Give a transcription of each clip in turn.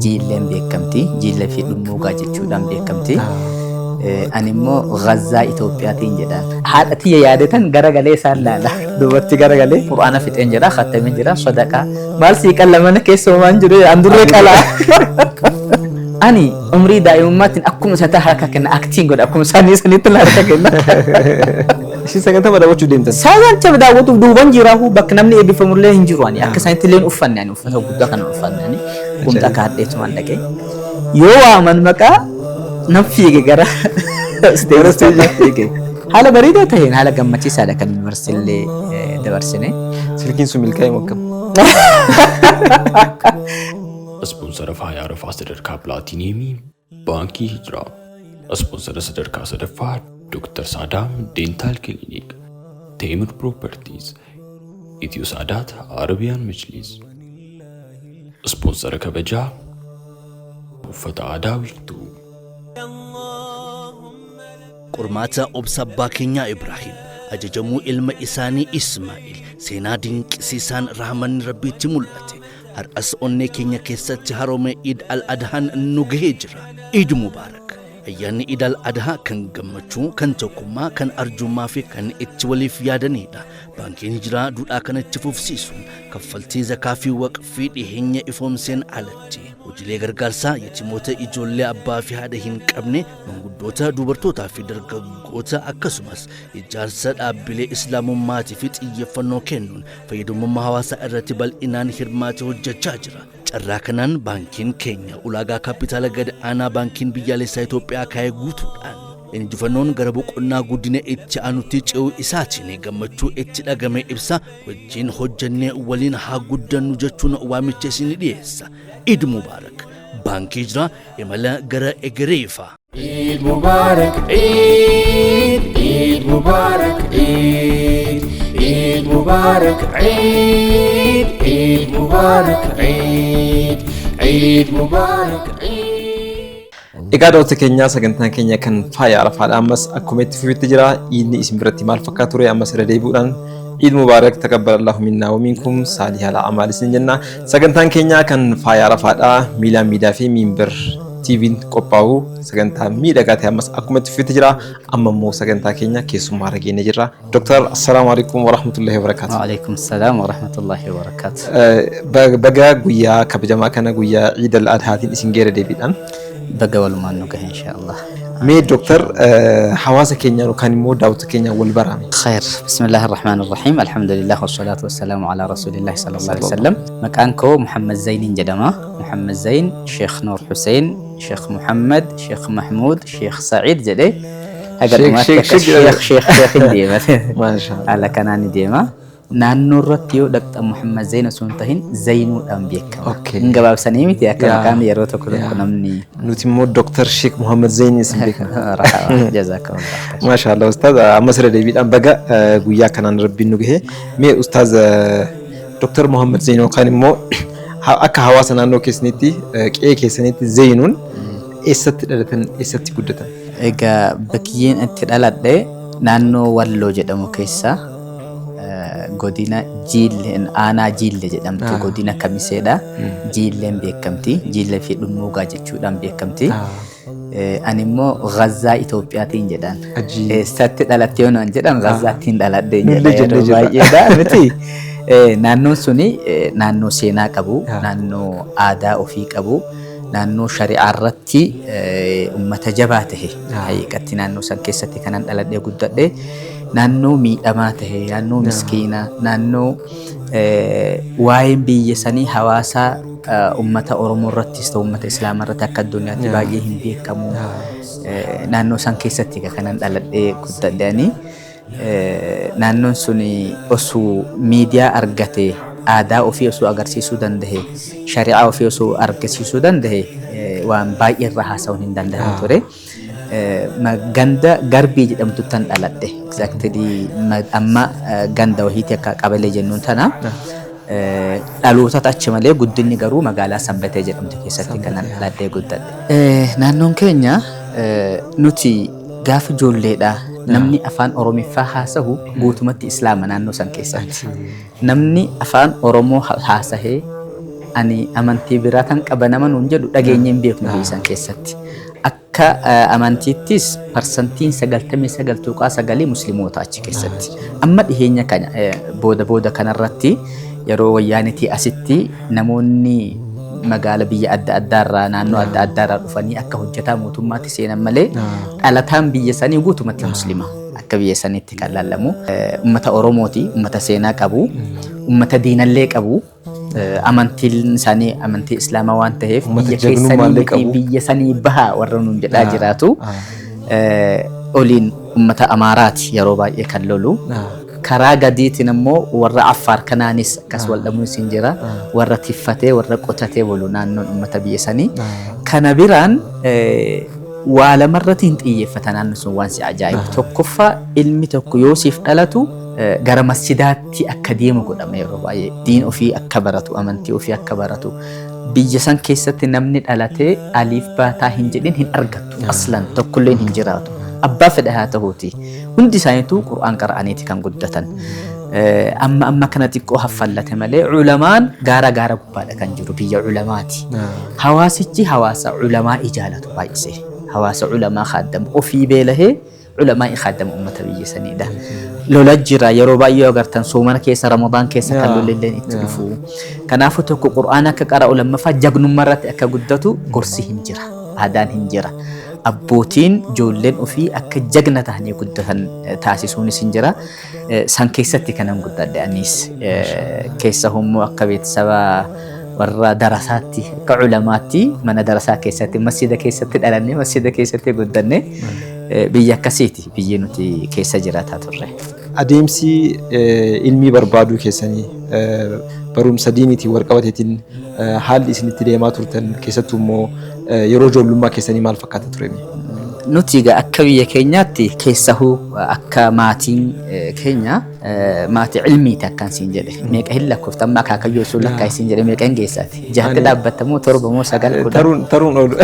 jiilleen beekamti jiilla fi dhummuugaa jechuudhaan beekamti. Ani immoo Gazzaa Itoophiyaatiin jedhaan haadha tiyya yaadatan garagalee isaan laala dubartii garagalee quraana fixeen jedha khattameen jira sadaqaa maal sii qalla mana keessa homaan jiru andurree qalaa. Ani umrii daa'imummaatti akkuma isa harka kenna aktiin godha akkuma isaanii sanitti harka kenna. Isin sagantaa daawwachuu deemtan? Sagantaa daawwachuuf duuban jiraahu bakka namni eebbifamullee hin jiru ani akka isaanitti illee uffanne ani uffata guddaa kana uffanne ani qumxaa kaadheetumaan dhaqee yoo waaman maqaa nan fiige gara isteejii haala bareedaa ta'een haala gammachiisaadha kan yuunivarsiitillee dabarsine. Silkiin sun milkaa'ee mokkam. Sponsor Faayaa Arafaa sadarkaa Pilaatiiniyeemii Baankii Hijiraa. Sponsor sadarkaa sadaffaa Dr. Saadaam Dentaal Kiliinik, Teemir Properties, Itiyoo Saadaat Arabiyaan Majlis. Sponsor kabajaa uffata aadaa wiirtuu. Qormaata obsa abbaa keenyaa Ibraahim ajajamuu ilma isaanii Ismaa'il seenaa dinqisiisaan rahmanni rabbiitti mul'ate. Har'as onnee keenya keessatti haroome Eid al-Adhaan nu gahee jira. Eid Mubaarak. Ayyaanni Eid al-Adhaa kan gammachuu, kan tokkummaa, kan arjummaa fi kan itti waliif yaadanidha. Baankiin Hijiraa duudhaa kanatti fufsiisuun kaffaltii zakaa fi waqfii dhiheenya ifoomseen alatti hojiilee gargaarsaa yatiimoota ijoollee abbaa fi haadha hin qabne manguddoota dubartootaa fi dargaggoota akkasumas ijaarsa dhaabbilee islaamummaatiif xiyyeeffannoo kennuun fayyadamummaa hawaasaa irratti bal'inaan hirmaatee hojjechaa jira. Carraa kanaan baankiin keenya ulaagaa kaapitaala gad aanaa baankiin biyyaalessaa Itoophiyaa kaa'ee guutuudhaan injifannoon gara boqonnaa guddina itti aanutti ce'uu isaatiin gammachuu itti dhagame ibsa wajjin hojjannee waliin haa guddannu jechuun waamicha isin dhiyeessa. Eid Mubaarak. Baankii Hijiraa imala gara egereefa. Eid Mubaarak Eid Mubaarak Eid Mubaarak Eid Mubaarak Eid Mubaarak. Egaa daawwattoota keenyaa sagantaan keenya kan Faayaa Arafaadha ammas akkuma itti fufetti jira. Inni isin biratti maal fakkaata ture ammas irra deebi'uudhaan Eid Mubaarak taqabbalallahu minna wa minkum saalihal a'maal isin jenna. Sagantaan keenya kan Faayaa Arafaadha miilaan miidiyaa fi miinbir TV'n qophaa'u sagantaa miidhagaa ta'e ammas akkuma itti fufetti jira. Amma immoo sagantaa keenya keessummaa rageenya jirra. Dr. Assalaamu alaykum wa rahmatullahi wa barakatuh. Wa alaykum salaam wa rahmatullahi wa barakatuh. Baga guyyaa kabajamaa kana guyyaa Eid al-Adhaatiin isin geera deebiidhaan. Baga walumaan nu gahe inshallah. Mee Dr. Hawaasa keenya kan immoo daawwattoota keenya wal baraame. Khair. Bismillahir rahmanir rahim. Alhamdulillah wassalatu wassalamu ala rasulillah sallallahu alaihi wasallam. Maqaan koo Muhammad Zainin jedhama. Muhammad Zain, Sheikh Nur Hussein, Sheikh Muhammad, Sheikh Mahmud, Sheikh Said jedhe. Agar Sheikh deema. Mashallah. Ala kanaan deema. Naannoo irratti yoo dhaqxa Muhammad Zain osoo hin tahin Zainuudhaan beekama. Hin gabaabsanii miti akka maqaan yeroo tokko namni. Nuti immoo Dr. Sheikh Muhammad Zain isin beekama. Jazakallah. Mashallah Ustaaz ammas irra deebiidhaan baga guyyaa kanaan rabbiin nu gahe. Mee Ustaaz Dr. Muhammad Zain yookaan immoo akka hawaasa naannoo keessanitti qe'ee keessanitti Zainuun eessatti dhalatan eessatti guddatan? Egaa bakkiin itti dhaladhe naannoo Walloo jedhamu keessa godina Jiille aanaa Jiille jedhamtu godina Kamiseedha. Jiilleen beekamti. Jiilla fi dhummuugaa jechuudhaan beekamti. Ani immoo Gazzaa Itoophiyaatiin jedhaan. Eessatti dhalatte yoo naan jedhan Gazzaattiin dhaladhe jedha baay'eedha miti. Naannoon suni naannoo seenaa qabu, naannoo aadaa ofii qabu, naannoo shari'aa irratti ummata jabaa tahe haqiqatti naannoo san keessatti kanan dhaladhee guddadhe. Naannoo miidhamaa tahe, naannoo miskiina, naannoo waa'een biyya sanii hawaasa ummata Oromoo irrattis ta'u ummata Islaamaa irratti akka addunyaatti baay'ee hin beekamu. Naannoo san keessatti kanan dhaladhee guddadheani. Naannoon suni osoo miidiyaa argate aadaa ofii osoo agarsiisuu danda'e, shari'aa ofii osoo agarsiisuu danda'e waan baay'ee irraa haasa'uun hin danda'amu ture. Ganda Garbii jedhamtu tan dhaladhe. Exactly amma ganda wahiiti akka qabalee jennuun tana. Dhalootatu achi malee guddinni garuu magaalaa Sanbatee jedhamtu keessatti kanan dhaladhee guddadhe. Naannoon keenya nuti gaafa ijoolleedha. Namni afaan Oromiffaa haasa'u guutumatti Islaama naannoo san keessatti. Namni afaan Oromoo haasa'ee ani amantii biratan qabanaman hunjedhu dhageenyeen beeknu biyyisan keessatti. Akka amantiittis parsantiin 99.9 musliimoota achi keessatti. Amma dhiheenya kana booda kanarratti yeroo wayyaanitii asitti namoonni magaala biyya adda addaarraa naannoo adda addaarraa dhufanii akka hojjetaa mootummaatti seenan malee dhalataan biyya sanii guutumatti muslima. Akka biyya saniitti kan lallamu ummata Oromooti, ummata seenaa qabu, ummata diinallee qabu. Amantiin isaanii amantii islaamaa waan ta'eef biyya keessanii biyya sanii bahaa warra nuun jedhaa jiraatu. Oliin ummata Amaaraati yeroo baay'ee kan lolu. Karaa gadiitiin immoo warra Affaar kanaanis akkas waldhamuun siin jira. Warra tiffatee warra qotatee bulu naannoon ummata biyya sanii. Kana biraan waa lamarratti hin xiyyeeffatan naannoon sun waan si ajaa'ibu. Tokkoffaa ilmi tokko yoo siif dhalatu gara masjidaatti akka deemu godhama yeroo baay'ee. Diin ofii akka baratu, amantii ofii akka baratu. Biyya san keessatti namni dhalatee aliif baataa hin jedhin hin argattu. Aslan tokkolleen hin jiraatu. Abbaa fedha haa ta'uuti. Hundi isaaniitu Qur'aan qara'aniiti kan guddatan. Amma kana xiqqoo haffallate malee ulamaan gaara gubbaadha kan jiru biyya ulamaati. Hawaasichi hawaasa ulamaa ijaalatu baay'isee. Hawaasa ulamaa khaaddamu ofii beelahee ulamaa khaaddamu ummata biyya saniidha. Lola jira yeroo baay'ee agartan soomana keessa Ramadaan keessa kan lolleen itti dhufu. Kanaafuu tokko Qur'aan akka qara'u lammaffaa jagnummaa irratti akka guddatu gorsi hin jira. Aadaan hin jira. Abbootiin ijoolleen ofii akka jagna ta'anii guddatan taasisuunis hin jira. San keessatti kanan guddadhe anis keessa hummoo akka beeksisa warra darasaatti akka ulamaatti mana darasaa keessatti masjida keessatti dhalannee masjida keessatti guddanne biyya akkasiiti biyyi nuti keessa jiraataa turre. Adeemsi ilmii barbaaduu keessanii barumsa diiniitiin walqabateetiin haalli isinitti deemaa turtan keessattuu immoo yeroo ijoollummaa keessanii maal fakkaata ture? Nuti akka biyya keenyaatti keessahuu akka maatiin keenya maatii ilmiiti akkan siin jedhe meeqa hin lakkooftan amma akaakayyoo sun lakkaa siin jedhe meeqa hin geessaati jahatti dhaabbattamoo torba moo sagal taruun oolu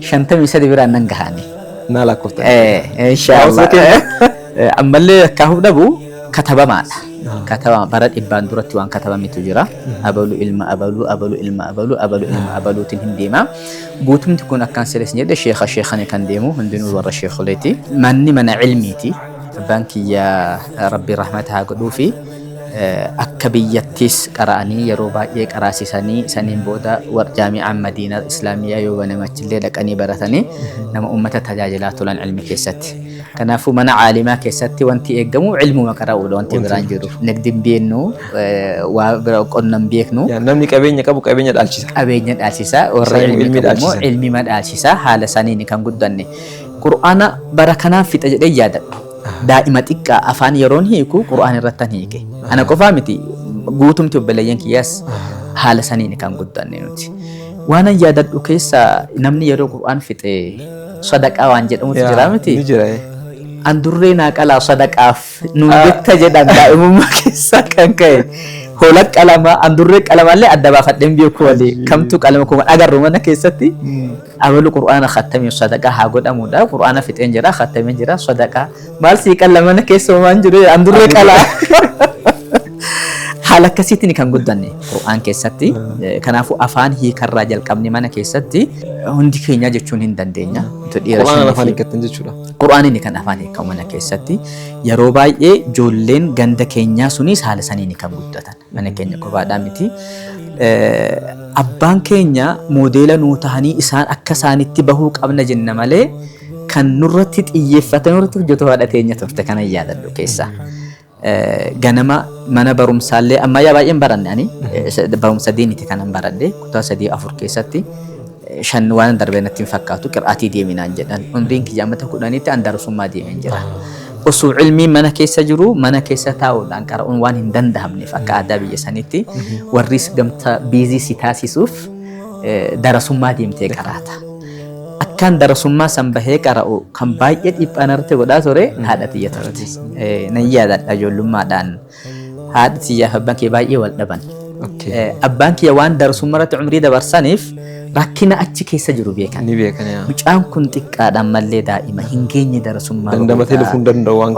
53 biraan nan gahani naa lakkooftan inshaallah ammallee akkaahuu dhabu katabamaadha. Kataba bara dhibbaan duratti waan katabametu jira. Abalu ilma abalu abalu ilma abalu abalu ilma abaluutiin hin deema. Guutumti kun akkaan sirees jedhe sheekha kan deemu hundinuu warra sheekholeeti. Manni mana ilmiiti. Bankiyya Rabbi rahmata haa godhuu fi akka biyyattis qara'anii yeroo baay'ee qaraasisanii saniin booda jaami'aan Madiinaa Islaamiyyaa yoo banamachillee dhaqanii baratanii nama ummata tajaajilaa turan ilmi keessatti. Kanaafuu mana caalimaa keessatti wanti eegamu ilmuma qara'uudha wanti biraan jiru. Nagdiin beeknu waa bira qonnan beeknu. Namni qabeenya qabu qabeenya dhaalchisa. Qabeenya dhaalchisa warra ilmi qabu immoo ilmi madhaalchisa haala saniin kan guddanne. Qur'aana bara kanaan fixa jedhee yaadadhu. Daa'ima xiqqaa afaan yeroon hiiku Qur'aan irratti hiike. Ana qofaa miti guutumti obboleeyyan kiyyaas haala saniin kan guddanne nuti. Waan an yaadadhu keessa namni yeroo Qur'aan fixe sadaqaa waan jedhamutu jira miti. Ni jira. Andurree naa qalaa sadaqaaf nuun jetta jedhan daa'imummaa keessaa kan ka'e. Hola qalama andurree qalamallee adda baafadheen beeku walii kamtu qalama kuma agarru mana keessatti abalu Qur'aana khattamee sadaqaa haa godhamudha. Qur'aana fixeen jira khattamee jira sadaqaa maal sii qalama mana keessa waan jiru andurree qalaa. Haala akkasiitiin kan guddanne Qur'aan keessatti. Kanaafuu afaan hiikarraa jalqabne mana keessatti hundi keenya jechuun hin dandeenya. Qur'aan afaan hiikkatan jechuudha. Qur'aan inni kan afaan hiikamu mana keessatti yeroo baay'ee ijoolleen ganda keenyaa sunis haala saniin kan guddatan mana keenya qofaadhaa miti. Abbaan keenya moodeela nuu tahanii isaan akka isaanitti bahuu qabna jenna malee kan nurratti xiyyeeffatan nurratti hojjetu haadha teenya turte kana yaadadhu keessa. Ganama mana barumsaallee ammayyaa baay'een baranne ani barumsa diiniiti kanan baradhe kutaa 3-4 keessatti. Shan waan darbee natti fakkaatu qira'aatii deeminaan jedhan umriin kiyya amma 10tti an darasummaa deemen jira. Osoo ilmiin mana keessa jiru mana keessa taa'uudhaan qara'uun waan hin danda'amneef akka aadaa biyya sanitti warris gamta biizii si taasisuuf darasummaa deemtee qaraata. Akkaan darasummaa san bahee qara'u kan baay'ee dhiphanarratti godhaa ture haadha tiyya turte. Nan yaadadha ijoollummaadhaan haadha tiyyaaf abbaan kee baay'ee wal dhaban. Abbaan kiyya waan darasummaa irratti umrii dabarsaniif rakkina achi keessa jiru beekan. Ni beekan yaa. Mucaan kun xiqqaadhaan mallee daa'ima hin geenye darasummaa. Dandamatee lafuu hin danda'u waan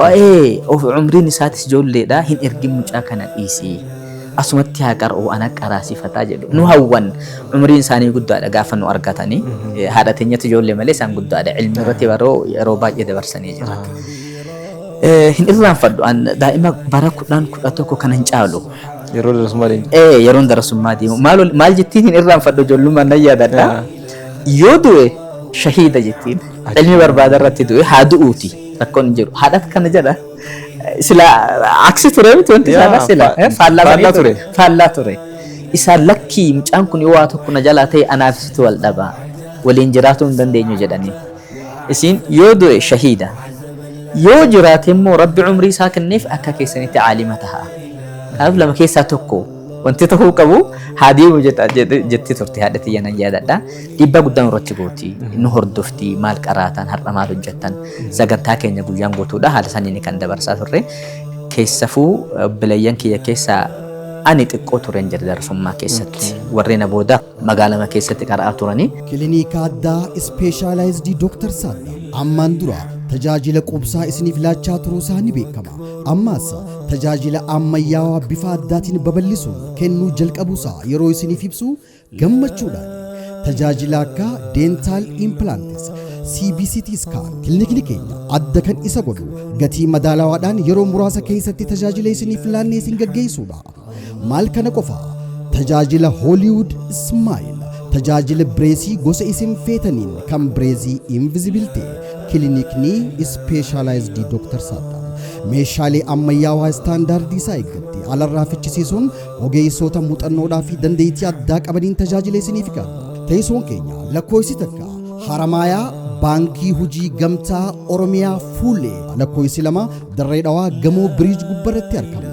of umriin isaatis ijoolleedha hin ergin mucaa kana dhiisii. asumatti haa qara'u ana qaraasifataa jedhu nu hawwan umriin isaanii guddaadha gaafa nu argatanii haadha teenyatti ijoollee malee isaan guddaadha ilmi irratti yeroo baay'ee dabarsanii jiran. Hin irraanfadhu daa'ima bara 11 kan hin caalu. Yeroo darasummaa deemu. Yeroon darasummaa deemu maal jettiin hin irraanfadhu ijoollummaan nan yaadadha. Yoo du'e shahiida jettiin ilmi barbaada irratti du'e haa du'uuti rakkoon hin jiru haadhat kana jedha. Sila aksi ture miti wanti isaa sila faallaa ture. Isaan lakkii mucaan kun yoo waa tokko na jalaa ta'e anaafisitu wal dhabaa waliin jiraatuu hin dandeenyu jedhanii. Isin yoo du'e shahiida. Yoo jiraate immoo rabbi umrii isaa kenneef akka keessanitti caalima ta'a. Kanaaf lama keessaa tokko wanti ta'uu qabu haa deemu jetti turte haadha tiyya nan yaadadha. Dhiibbaa guddaan irratti gooti. Nu hordofti maal qaraatan har'a maal hojjettan sagantaa keenya guyyaan guutuudha haala saniin kan dabarsaa turre. Keessafuu bilayyan kiyya keessaa ani xiqqoo turen jedhe darsummaa keessatti warreen booda magaalama keessatti qara'aa turanii. Kilinika addaa ispeeshaalaayizidii Dooktar Saaddaa ammaan dura tajaajila qubsaa isiniif laachaa turuu isaa ni beekama. Ammaas tajaajila ammayyaawaa bifa addaatiin babal'isuun kennuu jalqabuusaa yeroo isiniif ibsu gammachuudhaan tajaajila akka dentaal implants CBCT scan kilinikni keenya adda kan isa godhu gatii madaalawaadhaan yeroo muraasa keessatti tajaajila isiniif laannee isin gaggeessuudha. Maal kana qofa tajaajila Hollywood Smile tajaajila bireesii gosa isin feetaniin kan bireesii invisibility kilinikni ispeeshaalaayizidii Dooktar Saaddaa meeshaalee ammayyaawaa istaandaardii isaa eeggatti alarraa fichisiisuun ogeessota muuxannoodhaa fi dandeettii addaa qabaniin tajaajila isiniif kenna. Teessoon keenya lakkoofsi takka Haramaayaa baankii hojii gamtaa Oromiyaa Fuulee lakkoofsi 2 Dirree Dhawaa gamoo biriij gubbarratti argamna.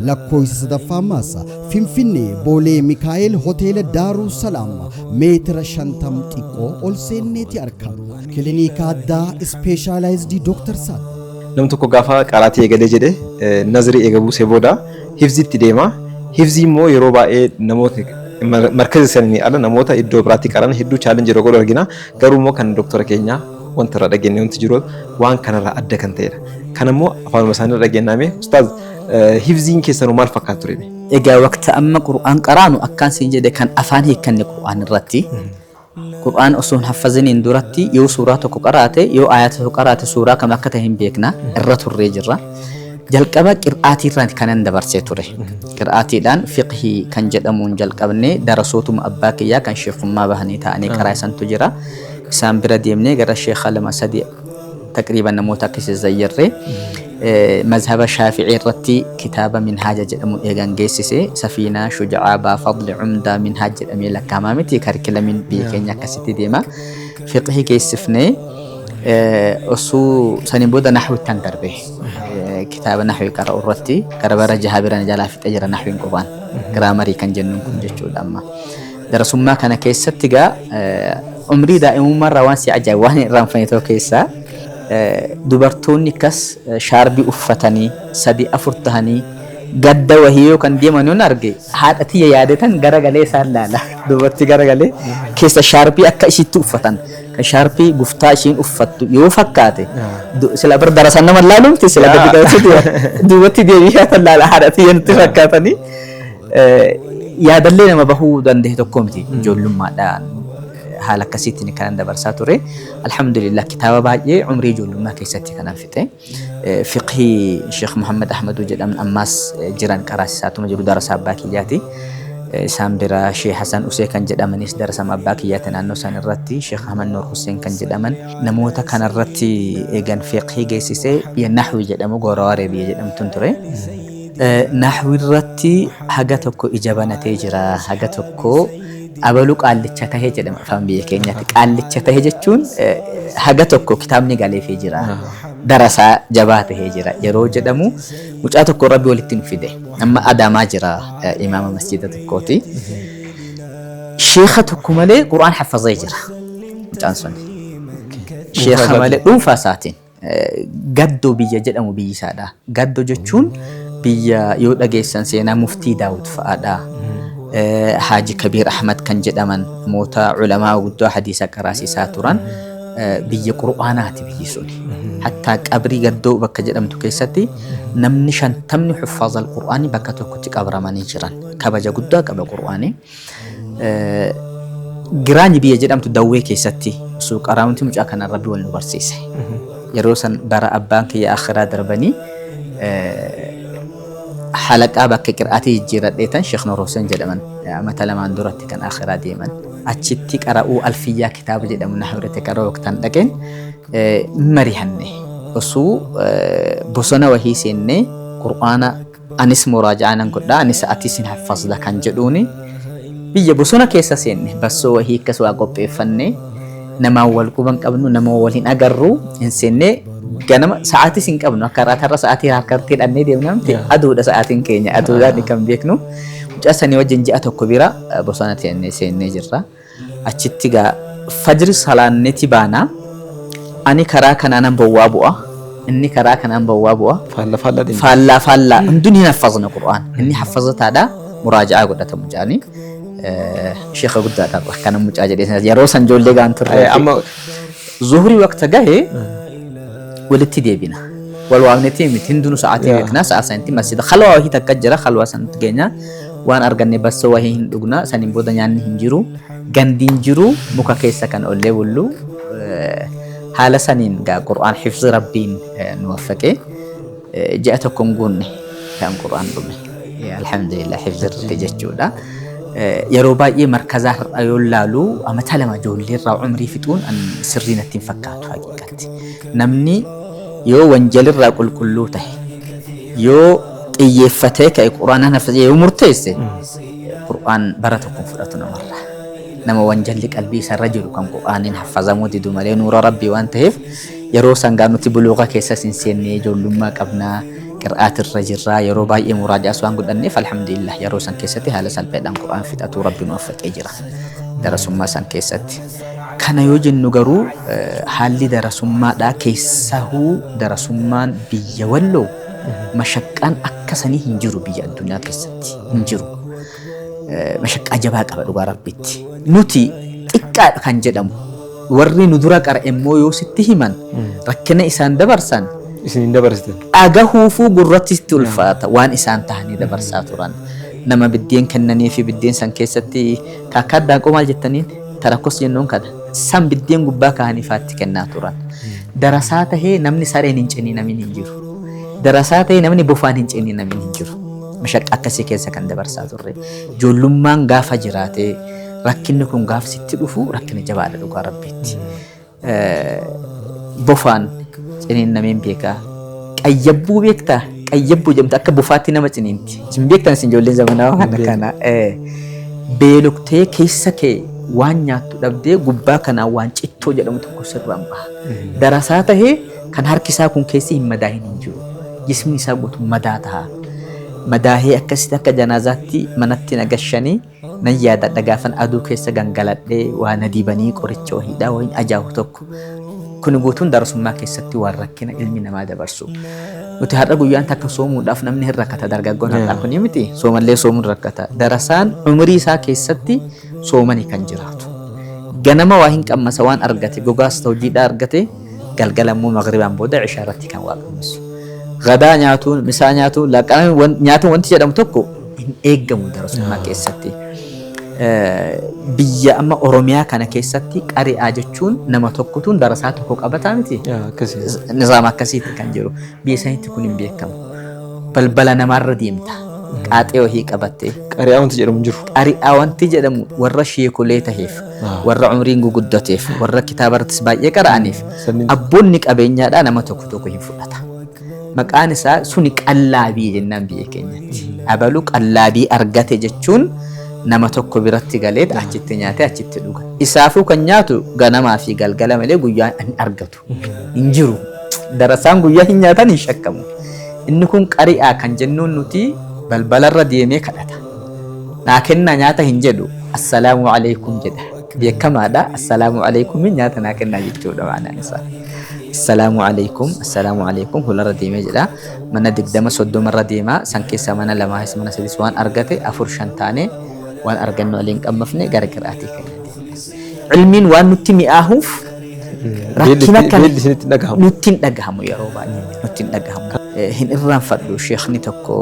lakkoofsi sadaffaa ammaas Finfinnee Boolee Mikaa'el Hoteela Daaruu Salaam meetira 50 xiqqoo ol seenneeti argama. Kilinika addaa ispeeshaalaayizidii Dooktar Saaddaa. Namni tokko gaafa qaraatii eegalee jedhe nazirii eega buusee booda hifziitti deema. Hifzii immoo yeroo baay'ee namoota markazi sanii ala namoota iddoo biraatti qaran hedduu chaalenjii yeroo godhu argina. Garuu immoo kan doktora keenyaa wanta irraa dhageenye wanti jiru waan kanarraa adda kan ta'edha. Kan immoo afaanuma isaanii irraa dhageenyame ustaaz hifziin keessanuu maal fakkaatu ture? Egaa waqtii amma Qur'aan qaraanu akkaan siin jedhe kan afaan hiikkanne Qur'aan irratti Qur'aan osoo hin haffaziniin duratti yoo suuraa tokko qaraate yoo aayata tokko qaraate suuraa kam akka ta'e hin beekna irra turree jirra. Jalqaba qira'aatiirraan kanan dabarsee ture. Qira'aatiidhaan fiqhii kan jedhamuun jalqabne darasootuma abbaa kiyyaa kan sheekummaa bahanii ta'anii karaa isantu jira. Isaan bira deemnee gara sheekha 2-3 taqriiban namoota akkasii zayyarree mazhaba shaafi'ii irratti kitaaba minhaaja jedhamu eegan geessise safiinaa shuja'aa baafadli cumdaa minhaaj jedhamee lakkaamaa miti karikilamiin biyya keenya akkasitti deema. Fiqhii geessifnee osoo saniin booda naxwiittan darbe kitaaba naxwii qara'u irratti gara bara jahaabiran jalaa fixe jira naxwiin qubaan giraamarii kan jennuun kun jechuudha. Amma darasummaa kana keessatti gaa umrii daa'imummaa irraa waan si ajaa'ibu waan irraanfame ta'u keessaa dubartoonni kas shaarbii uffatanii 3-4 tahanii gadda wahii yoo kan deeman yoon arge haadha tiyya yaadatan garagalee isaan laala. Dubartii garagalee keessa shaarbii akka isitti uffatan kan shaarbii guftaa ishiin uffattu yoo fakkaate sila bar darasan nama laalumti sila gadi galchiti duubatti deebi'aa tan laala haadha tiyya nutti fakkaatanii yaadallee nama bahuu danda'e tokko miti ijoollummaadhaan haala akkasiitiin kanan dabarsaa ture. Alhamdulillah kitaaba baay'ee umrii ijoollummaa keessatti kanan fixe. Fiqhii Sheekh Muhammad Ahmaduu jedhaman ammas jiran qaraasisaatuma jiru darasaa abbaa kiyyaati. Isaan bira Sheekh Hasan Usee kan jedhamanis darasama abbaa kiyyaati naannoo san irratti Sheekh Ahmad Nur Hussein kan jedhaman namoota kanarratti eegan fiqhii geessisee biyya Naxwii jedhamu Goorawaaree biyya jedhamtun ture. Naxwii irratti haga tokko ija banatee jira haga tokko abalu qaallicha tahee jedhama afaan biyya keenyaatti. Qaallicha tahee jechuun haga tokko kitaabni galeefee jira. Darasaa jabaa tahee jira. Yeroo jedhamu mucaa tokko rabbi walitti nu fide. Amma Adaamaa jira imaama masjida tokkooti. Sheekha tokko malee Qur'aan haffazee jira. Mucaan sun. Sheekha malee dhuunfaa isaatiin. Gaddoo biyya jedhamu biyyi isaadha. Gaddoo jechuun biyya yoo dhageessan seenaa muftii Daawud fa'aadha. Haji Kabiir Ahmad kan jedhaman namoota ulamaa guddoo hadiisa qaraasisaa turan biyya qur'aanaati biyyi sun. Hattaa qabrii gaddoo bakka jedhamtu keessatti namni 50 huffaaz al-qur'aanii bakka tokkotti qabramanii jiran. Kabaja guddaa qaba qur'aanii. Giraanyi biyya jedhamtu dawwee keessatti suuqa raawwanti mucaa kanaan rabbi wal nu barsiise. Yeroo san bara abbaan kiyya akhiraa darbanii halaqaa bakka qira'aatii jijjiiradheetan Sheekh Noor Hussein jedhaman amata lamaan duratti kan akhiraa deeman. Achitti qara'uu alfiyyaa kitaaba jedhamu na hawrate qara'uu waqtaan dhaqeen marihanne. Osoo bosona wahii seennee qur'aana anis muraaja'aa godhaa anis atis hin haffazda kan jedhuuni biyya bosona keessa seenne bassoo wahii akkas waa qopheeffannee namaan wal quban qabnu nama wal hin agarru hin seennee ganama sa'aatis hin qabnu akka raatarra sa'aatii harkartee dhannee deemnamti aduudha sa'aatiin keenya aduudhaan kan beeknu mucaa sanii wajjin ji'a tokko bira bosona seennee jirra. Achitti gaa fajri salaanneeti baana ani karaa kanaan bowwaa bu'a inni karaa kanaan bowwaa bu'a faallaa hundun hin haffazna qur'aan inni haffazataadha muraaja'aa godhata mucaanii. Sheekha guddaadha kana mucaa jedhee yeroo san ijoollee gaan turre amma zuhrii waqta gahe walitti deebina wal waamnetii miti hundinuu sa'aatii beeknaa sa'a sanatti masjida khalwaa wahii takka jira khalwaa sanatti geenya waan arganne bassoo wahii hin dhugna saniin booda nyaanni hin jiru gandiin jiru muka keessa kan ollee bullu haala saniin gaa qur'aan hifzi rabbiin nu waffaqee ji'a tokkoon guunne kan qur'aan dhume alhamdulillah hifzi rabbi jechuudha. Yeroo baay'ee markazaa har'a yoo laalu amata lama ijoollee irraa umrii fixuun sirrii natti hin fakkaatu haqiqatti. Namni yoo wanjalirraa qulqulluu tahe yoo xiyyeeffatee ka'e qur'aanaan hafizee yoo murteesse qur'aan bara tokkoon fudhatu namarraa. Nama wanjalli qalbii isarra jiru kan qur'aaniin hafazamuu didu malee nuura rabbii waan ta'eef yeroo sangaa nuti buluuqa keessa hin seennee ijoollummaa qabnaa. قراءات الرجرة يرو باي مراجعة سوان قدني فالحمد لله يرو سان كيستي هذا سالبيت عن قرآن في تاتو ربي موفق إجرا درس ما سان كيستي كان يوجد نجارو حالي درس ما دا كيسه درس ما بيولو مشكان أكسني هنجرو بيا الدنيا كيستي هنجرو مشك أجابها كبر ربيت نوتي إكا كان جدام ورّي ندرك أرمو يوسيتهمان ركنا إسان دبرسان isin dabarsite agahuufu gurratti ulfaata waan isaan tahanii dabarsaa turan nama biddeen kennanii fi biddeen san keessatti kaakaddaa qomaal jettaniin tarakkos jennoon kana san biddeen gubbaa kaanii faatti kennaa turan darasaa tahee namni sareen hin cinii namin hin jiru darasaa tahee namni bofaan hin cinii namin hin jiru mashaqqa akkasii keessa kan dabarsaa turre ijoollummaan gaafa jiraatee rakkinni kun gaafa sitti dhufu rakkina jabaadha dhugaa rabbiitti bofaan ciniin nameen beekaa qayyabbuu beektaa qayyabbuu jedhamtu akka bufaatti nama ciniinti sin beektan sin ijoolleen zamanaa kana beeloktee keessa kee waan nyaattu dhabdee gubbaa kanaa waan cittoo jedhamu tokko sirraan baha darasaa tahee kan harki isaa kun keessi hin madaahin hin jiru jismni isaa guutuu madaa taha madaahee akkasitti akka janaazaatti manatti nagashanii nan yaadadha gaafan aduu keessa gangaladhee waa na dibanii qoricha wahiidhaa wahin ajaahu tokko kun guutuun darasummaa keessatti waan rakkina ilmi namaa dabarsu. Nuti har'a guyyaan takka soomuudhaaf namni hin rakkata dargaggoon har'aa kuni miti soomallee soomuun rakkata. Darasaan umrii isaa keessatti soomanii kan jiraatu. Ganama waa hin qammasa waan argate gogaas ta'u jiidhaa argate galgalammoo maghribaan booda cishaa irratti kan waa qammasu. Gadaa nyaatuun misaa nyaatuun laaqanaan nyaatuun wanti jedhamu tokko hin eeggamu darasummaa keessatti. Biyya amma Oromiyaa kana keessatti qari'aa jechuun nama tokkotuun darasaa tokko qabataa miti. Nizaama akkasiitti kan jiru. Biyya sanitti kun hin beekamu. Balbala namaarra deemta. Qaaxee wahii qabattee. Qari'aa wanti jedhamu jiru. Qari'aa wanti jedhamu warra sheekolee taheef, warra umriin guguddateef, warra kitaabarrattis baay'ee qara'aniif abboonni qabeenyaadhaa nama tokko tokko hin fudhata. Maqaan isaa suni qallaabii jennaan biyya keenyatti. Abalu qallaabii argate jechuun nama tokko biratti galee achitti nyaatee achitti dhuga. Isaafuu kan nyaatu ganamaa fi galgala malee guyyaa hin argatu. Hin jiru. Darasaan guyyaa hin nyaatan hin shakkamu. Inni kun qari'aa kan jennuun nuti balbalarra deemee kadhata. Naa kennaa nyaata hin jedhu assalaamu alaykum jedha. Beekamaadha assalaamu alaykum nyaata naa kennaa jechuudha ma'anaan isaa. Assalaamu alaykum hularra deemee jedha. Mana 20-30 irra deemaa san keessaa mana 2 mana 3 waan argate 4-5 taanee waan argannu waliin qammafne gara qira'aatii kennate. Ilmiin waan nutti mi'aahuuf rakkina kana beelli isinitti dhagahamu. nutti hin dhagahamu yeroo baay'ee nutti hin dhagahamu. Hin irraanfadhu sheekni tokko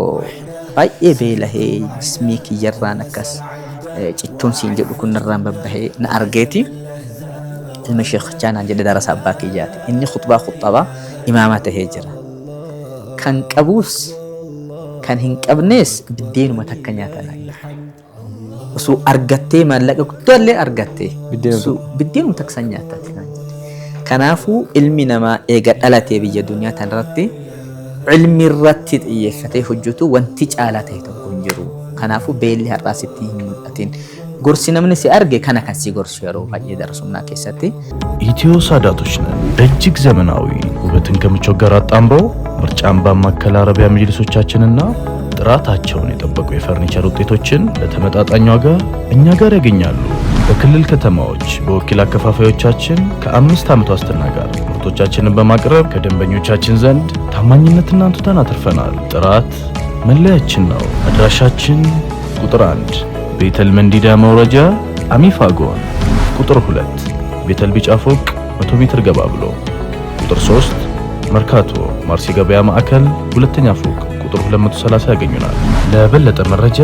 baay'ee beelahee jismii kiyyarraan akkas cittuun siin jedhu kun irraan babbahee na argeeti. Ilma sheekichaa naan jedhe darasa abbaa kiyyaati. Inni khutbaa imaama tahee jira. Kan qabuus kan hin qabnees biddeenuma takka nyaatan. Osoo argattee maallaqa guddaallee argattee biddeenuma takka san nyaatatti. Kanaafuu ilmi namaa eega dhalatee biyya duniyaa tanarratti ilmi irratti xiyyeeffatee hojjetu wanti caalaa ta'e tokko hin jiru. Kanaafuu beelli har'aasitti hin mul'atin. Gorsi namni si arge kana kan si gorsu yeroo baay'ee darasummና keessatti ኢትዮ ሳዳቶች ነን። እጅግ ዘመናዊ ውበትን ከምቾት ጋር አጣምረው ምርጫን ባማከለ አረቢያ መጅልሶቻችንና ጥራታቸውን የጠበቁ የፈርኒቸር ውጤቶችን በተመጣጣኝ ዋጋ እኛ ጋር ያገኛሉ። በክልል ከተማዎች በወኪል አከፋፋዮቻችን ከ5 ዓመት ዋስትና ጋር ምርቶቻችንን በማቅረብ ከደንበኞቻችን ዘንድ ታማኝነትና አንቱታን አትርፈናል። ጥራት መለያችን ነው። አድራሻችን ቁጥር 1 ቤተል መንዲዳ መውረጃ አሚፋጎን፣ ቁጥር 2 ቤተል ቢጫ ፎቅ 100 ሜትር ገባ ብሎ፣ ቁጥር 3 መርካቶ ማርሲ ገበያ ማዕከል ሁለተኛ ፎቅ ቁጥር 230 ያገኙናል። ለበለጠ መረጃ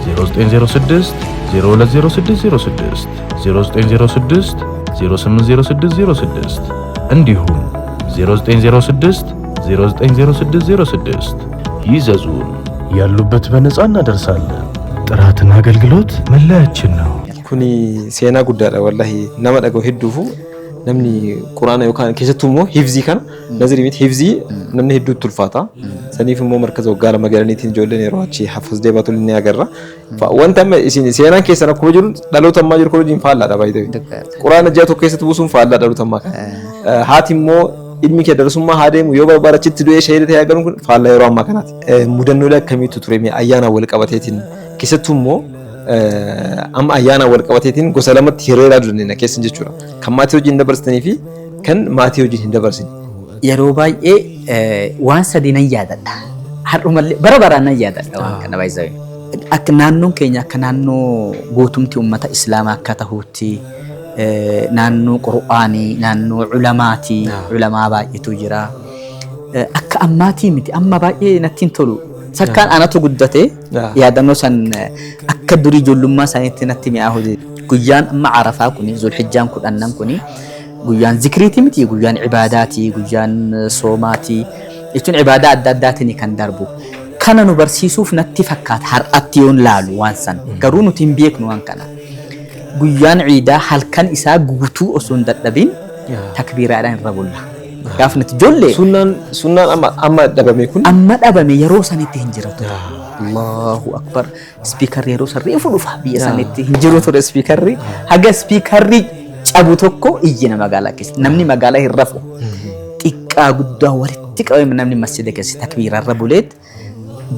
0906 020606 0906 080606 እንዲሁም 0906 090606 ይዘዙን። ያሉበት በነፃ እናደርሳለን። ጥራትና አገልግሎት መለያችን ነው። Kuni seenaa guddaadha wallahi nama dhagahu hedduufu namni quraana yookaan keessattuu immoo hifzii kana nazari miti hifzii namni hedduutti ulfaata. Saniif immoo markaza waggaa lama galaniitiin ijoolleen yeroo achi hafasdee baatu ni agarra. Wanta amma isin seenaan keessan akkuma jiru dhaloota ammaa jiru kun faallaadha baay'ee. Quraana ji'a tokko keessatti buusuun faallaa dhaloota ammaa kana. Haati immoo ilmi kee darasummaa haa deemu yoo barbaachitti du'ee shahiida ta'ee agaruun kun faallaa yeroo ammaa kanaati. Mudannoolee akkamiitu ture ayyaana wal qabateetiin keessattuu immoo amma ayyaana wal qabateetiin gosa lamatti hiriiraa jiran keessan jechuudha. Kan maatii wajjin dabarsitanii fi kan maatii wajjin hin dabarsine. Yeroo baay'ee waan sadii nan yaadadha. Har'umallee bara baraan nan yaadadha waan kana baay'ee. Akka naannoon keenya akka naannoo gootumti uummata Islaamaa akka tahuutti naannoo Qur'aanii, naannoo ulamaati, ulamaa baay'eetu jira. Akka ammaatii miti amma baay'ee natti hin tolu. Sakkaan anatu guddate yaadannoo san akka durii ijoollummaa isaaniitti natti mi'aahu. Guyyaan amma Arafaa kuni Zulhijjaan 10 kuni guyyaan zikriiti miti, guyyaan ibaadaati, guyyaan soomaati jechuun ibaadaa adda addaatiin kan darbu. Kana nu barsiisuuf natti fakkaata har'atti yoon laalu waan san garuu nuti hin beeknu waan kana. Guyyaan ciidaa halkan isaa guutuu osoo hin dadhabin takbiiraadhaan irra bulla. Gaafnati ijoollee sunnaan amma dhabame kun amma dhabame yeroo sanitti hin jiratu. Allahu akbar. Speakerri yeroo san reefu dhufa biyya sanitti hin jiru ture speakerri. Haga speakerri cabu tokko iyyina magaalaa keessa namni magaalaa hin rafu. Xiqqaa guddaa walitti qabame namni masjida keessa takbiira irra buleet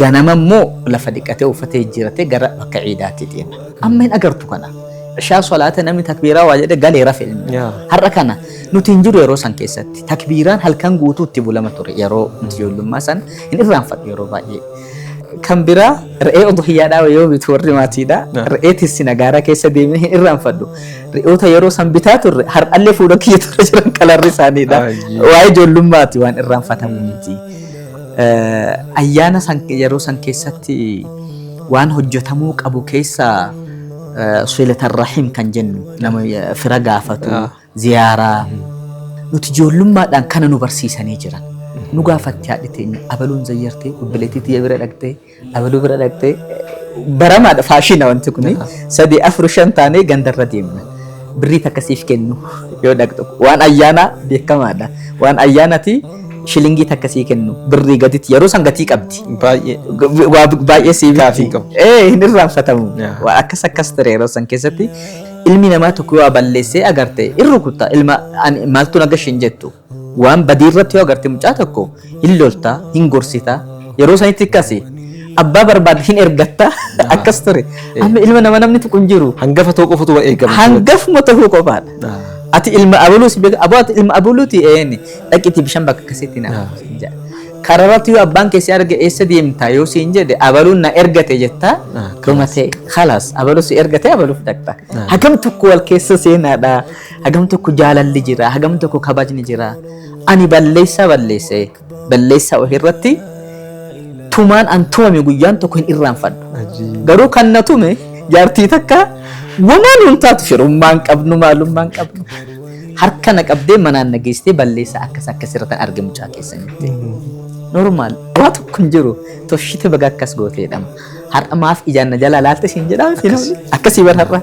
ganama immoo lafa dhiqatee uffatee jiraatee gara bakka ciidaatti deema. Amma hin agartu kana. Ishaa salaata namni takbiiraa waa jedhe galee rafe ilmi. Har'a kana nuti hin jiru yeroo san keessatti takbiiraan halkan guutuutti bulama ture yeroo nuti ijoollummaa san hin irraanfadhu yeroo baay'ee. Kan biraa re'ee udhiyyaadhaa yoo bitu warri maatiidha. Re'ee tissi nagaaraa keessa deemee hin irraanfadhu. Re'oota yeroo san bitaa turre har'allee fuula kiyya ture jiran kalarri isaaniidha. Waa'ee ijoollummaati waan irraanfatamu miti. Ayyaana san yeroo san keessatti waan hojjetamuu qabu keessaa Suylatan Rahim kan jennu nama fira gaafatu ziyaaraa nuti ijoollummaadhaan kana nu barsiisanii jiran. Nu gaafatti haadhi teenya abaluun zayyartee obboleettii bira dhaqxee abaluu bira dhaqxee baramaadha faashina wanti kuni 3 4 5 taanee gandarra deemna. Birrii takkasiif kennu yoo dhaqxu waan ayyaana beekamaadha. Waan ayyaanati shilingii takkasii kennu birrii gaditti yeroo san gatii qabdi. Baay'ee siibii qabu. Hin irraanfatamu. Akkas ture yeroo san keessatti ilmi namaa tokko yoo balleessee agarte irrukuta ilma maaltu nagashin jettu. Waan badii irratti yoo agarte mucaa tokko hin lolta hin gorsita yeroo sanitti akkasi abbaa barbaad hin ergatta akkas ture. Amma ilma nama namni tuqun jiru hangafa ta'uu qofatu eegama. Hangafuma ta'uu qofaadha. Ati ilma abuluuti beeka abaati ilma abuluuti dhaqiti bishaan bakka akkasitti na kararratti yoo abbaan keessi arge eessa deemta yoo siin jedhe abaluun na ergate jetta dhumate khalas abaluu si ergate abaluuf dhaqxa hagam tokko wal keessa seenaadha hagam tokko jaalalli jira hagam tokko kabajni jira ani balleessa ofirratti tumaan an tumame guyyaan tokko hin irraanfadhu garuu kan na tume jaartii takka wamaan huntaatu firummaan qabnu maalummaan qabnu harka na qabdee manaan na geessitee balleessa akkas irratti arge mucaa keessan jettee normaal waa tokko hin jiru toshite baga akkas gooteedhama har'a maaf ijaan na jala laalte siin jedhaan akkasii bar har'a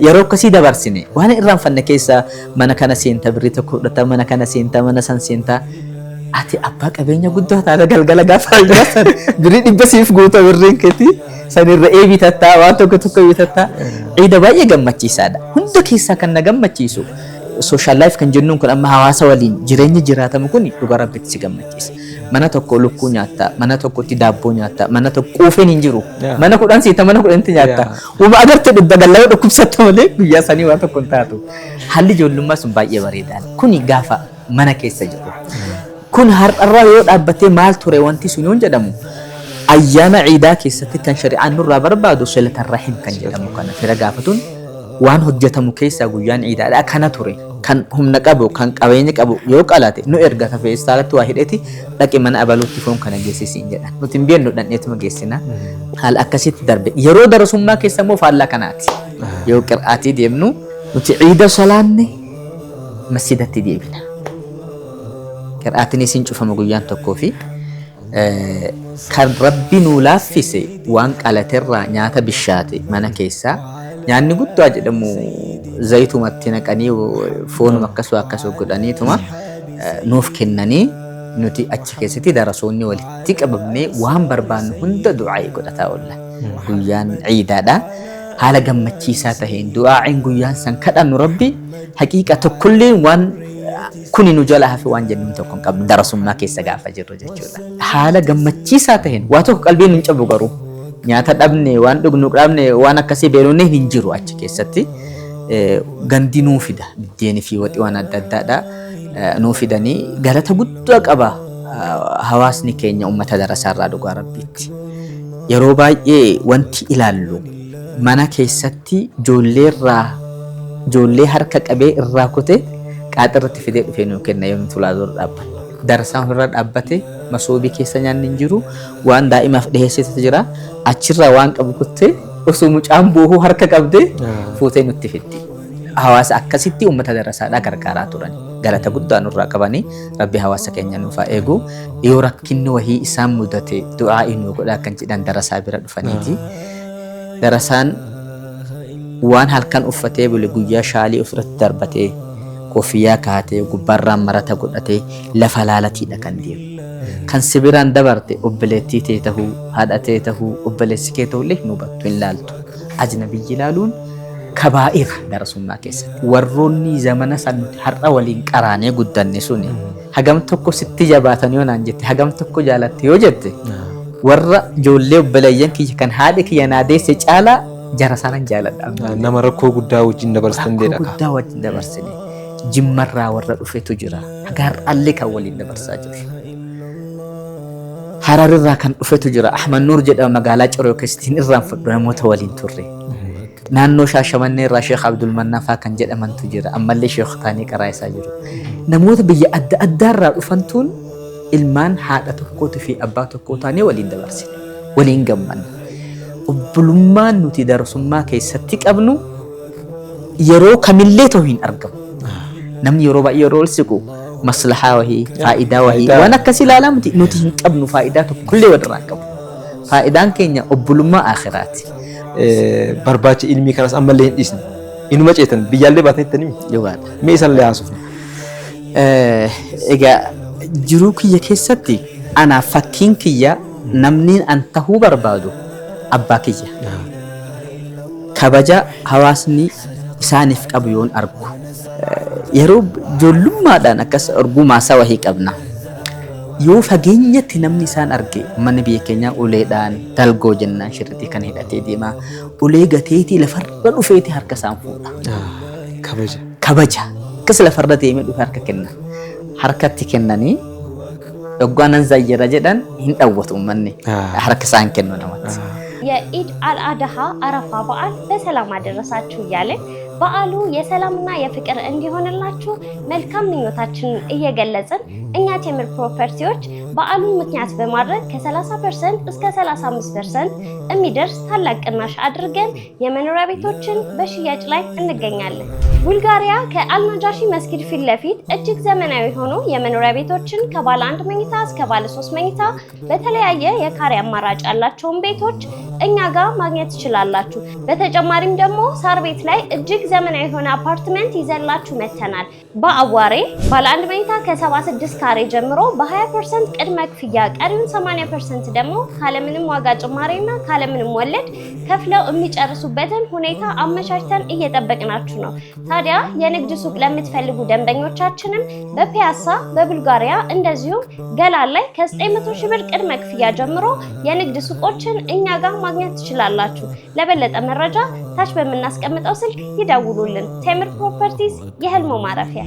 yeroo akkasii dabarsine waan irraanfanne keessa mana kana seenta birrii tokko fudhata mana kana seenta mana san seenta ati abbaa qabeenya guddaa taata galgala gaafa jiraatan birrii 100 siif guuta birriin keeti sanirra eebitatta waan tokko bitatta ciida baay'ee gammachiisaadha hunda keessaa kan na gammachiisu social life kan jennuun kun amma hawaasa waliin jireenya jiraatamu kun dhugaa rabbitti si gammachiisa mana tokko lukkuu nyaatta mana tokkotti daabboo nyaatta mana tokko quufeen hin jiru mana 10 siita mana 10 nyaatta uma agarte dhibba gallaa dhukkubsatta malee guyyaa sanii waan tokko hin taatu haalli ijoollummaa sun baay'ee bareedaadha kuni gaafa mana keessa jiru kun har'arraa yoo dhaabbatee maal ture wanti sun yoon jedhamu ayyaana ciidaa keessatti kan shari'aan nurraa barbaadu silatar rahim kan jedhamu kana fira gaafatuun waan hojjetamu keessaa guyyaan ciidaadha kana ture kan humna qabu kan qabeenya qabu yoo qalate nu ergata feestaalatti waa hidheeti dhaqi mana abaluutti foon kana geessisiin jedhan nuti hin beeknu dhandheetuma geessina haala akkasitti darbe yeroo darasummaa keessa immoo faallaa kanaati yoo qira'aatii deemnu nuti ciida salaanne masjidatti deebina qira'aatiin isin cufama guyyaan tokkoo fi kan rabbi nuu laaffise waan qalaterraa nyaata bishaate mana keessaa nyaanni guddaa jedhamu zayitumatti naqanii foonuma akkasuma godhaniituma nuuf kennanii nuti achi keessatti darasoonni walitti qabamnee waan barbaannu hunda du'aa godhataa oolla guyyaan ciidaadha haala gammachiisaa taheen du'aa'iin guyyaan san kadhannu rabbi haqiiqa tokkollee waan kuni nu jala hafe waan jennuun tokko hin qabnu darasummaa keessa gaafa jirru jechuudha haala gammachiisaa taheen waa tokko qalbiin hin cabu garuu nyaata dhabne waan dhugnu dhabne waan akkasii beelonne hin jiru achi keessatti gandi nuu fida biddeenii fi waxii waan adda addaadha nuu fidanii galata guddaa qaba hawaasni keenya ummata darasaarraa dhugaa rabbiitti yeroo baay'ee wanti ilaallu mana keessatti ijoollee harka qabee irraa kute qaaxirratti fidee dhufee nuu kenna yoo tulaa dura dhaabbatu darasaan irra dhaabbate masoobii keessa nyaanni hin jiru waan daa'imaaf dhiheessitu jira achirraa waan qabu kuttee osoo mucaan boohuu harka qabdee fuutee nutti fiddi hawaasa akkasitti ummata darasaadhaa gargaaraa turan galata guddaa nurraa qabanii rabbi hawaasa keenya nuuf haa eegu yoo rakkinni wahii isaan mudate du'aa inuu godhaa kan jedhan darasaa bira dhufaniiti darasaan waan halkan uffatee bule guyyaa shaalii ofirratti darbatee kofiyaa kaatee gubbaarraan marata godhatee lafa laalatiidha kan deemu kan sibiraan dabarte obboleettii tee tahuu haadha tee tahuu obboleessi kee tahullee hin hubattu hin laaltu ajnabiyyi ilaaluun kabaa'ira darasummaa keessatti warroonni zamana san har'a waliin qaraanee guddanne suni hagam tokko sitti jabaatan yoo naan jette hagam tokko jaalatte yoo jette warra ijoollee obboleeyyan kiyya kan haadha kiyya naadeesse caalaa jara sanan jaaladha nama rakkoo guddaa wajjin dabarsan deedha guddaa wajjin dabarsine jimmarraa warra dhufetu jira har'allee kan waliin dabarsaa jiru Hararirraa kan dhufetu jira Ahmad Nuur jedhama magaalaa Ciroo keessatti irraanfadhu namoota waliin turre naannoo Shaashamannee irraa Sheekh Abdul Mannaafaa kan jedhamantu jira ammallee Sheekh Taanii Qaraayisaa jiru namoota biyya adda addaarraa dhufantuun ilmaan haadha tokkootu fi abbaa tokkoo taanee waliin dabarsine waliin gammanna obbolummaan nuti darasummaa keessatti qabnu yeroo kamillee ta'u hin argamu namni yeroo baay'ee yeroo siqu maslahaa wahii faayidaa wahii waan akkasii ilaalamti nuti hin qabnu faayidaa tokkollee walirraa qabu faayidaan keenya obbolummaa akhiraati barbaacha ilmii kanas ammallee hin dhiisne inuma ceetan biyyaallee baateettanii yogaadha mee isallee haasofna egaa jiruu kiyya keessatti ana fakkiin kiyya namni an tahuu barbaadu abbaa kiyya kabaja hawaasni isaaniif qabu yoon argu yeroo ijoollummaadhaan akkas argumaasaa wahii qabna yoo fageenyatti namni isaan arge mana biyya keenyaa uleedhaan dalgoo jennaan shirritii kan hidhatee deemaa ulee gateetii lafarra dhufeeti harka isaan fuudha kabaja akkas lafarra deemee dhufe harka kenna harkatti kennanii Dhugaanan zayyira jedhan hin dhawwatu uummanni harka isaan kennu namatti. የኢድ አልአድሃ አረፋ በዓል በሰላም አደረሳችሁ እያለን በዓሉ የሰላምና የፍቅር እንዲሆንላችሁ መልካም ምኞታችንን እየገለጽን እኛ ቴምር ፕሮፐርቲዎች በዓሉን ምክንያት በማድረግ ከ30% እስከ 35% የሚደርስ ታላቅ ቅናሽ አድርገን የመኖሪያ ቤቶችን በሽያጭ ላይ እንገኛለን። ቡልጋሪያ ከአልናጃሺ መስጊድ ፊት ለፊት እጅግ ዘመናዊ ሆኖ የመኖሪያ ቤቶችን ከባለ 1 መኝታ እስከ ባለ 3 መኝታ በተለያየ የካሬ አማራጭ ያላቸውን ቤቶች እኛ ጋር ማግኘት ትችላላችሁ። በተጨማሪም ደግሞ ሳር ቤት ላይ እጅግ ዘመናዊ የሆነ አፓርትመንት ይዘላችሁ መተናል። በአዋሬ ባለ 1 መኝታ ከ76 ካሬ ጀምሮ በ20% ቅድመ ክፍያ ቀሪውን 80% ደግሞ ካለምንም ዋጋ ጭማሪና ካለምንም ወለድ ከፍለው የሚጨርሱበትን ሁኔታ አመቻችተን እየጠበቅናችሁ ነው። ታዲያ የንግድ ሱቅ ለምትፈልጉ ደንበኞቻችንም በፒያሳ በቡልጋሪያ እንደዚሁም ገላን ላይ ከ900 ሺህ ብር ቅድመ ክፍያ ጀምሮ የንግድ ሱቆችን እኛ ጋር ማግኘት ትችላላችሁ። ለበለጠ መረጃ ታች በመናስቀምጠው ስልክ ይደውሉልን። ቴምር ፕሮፐርቲስ የህልሞ ማረፊያ።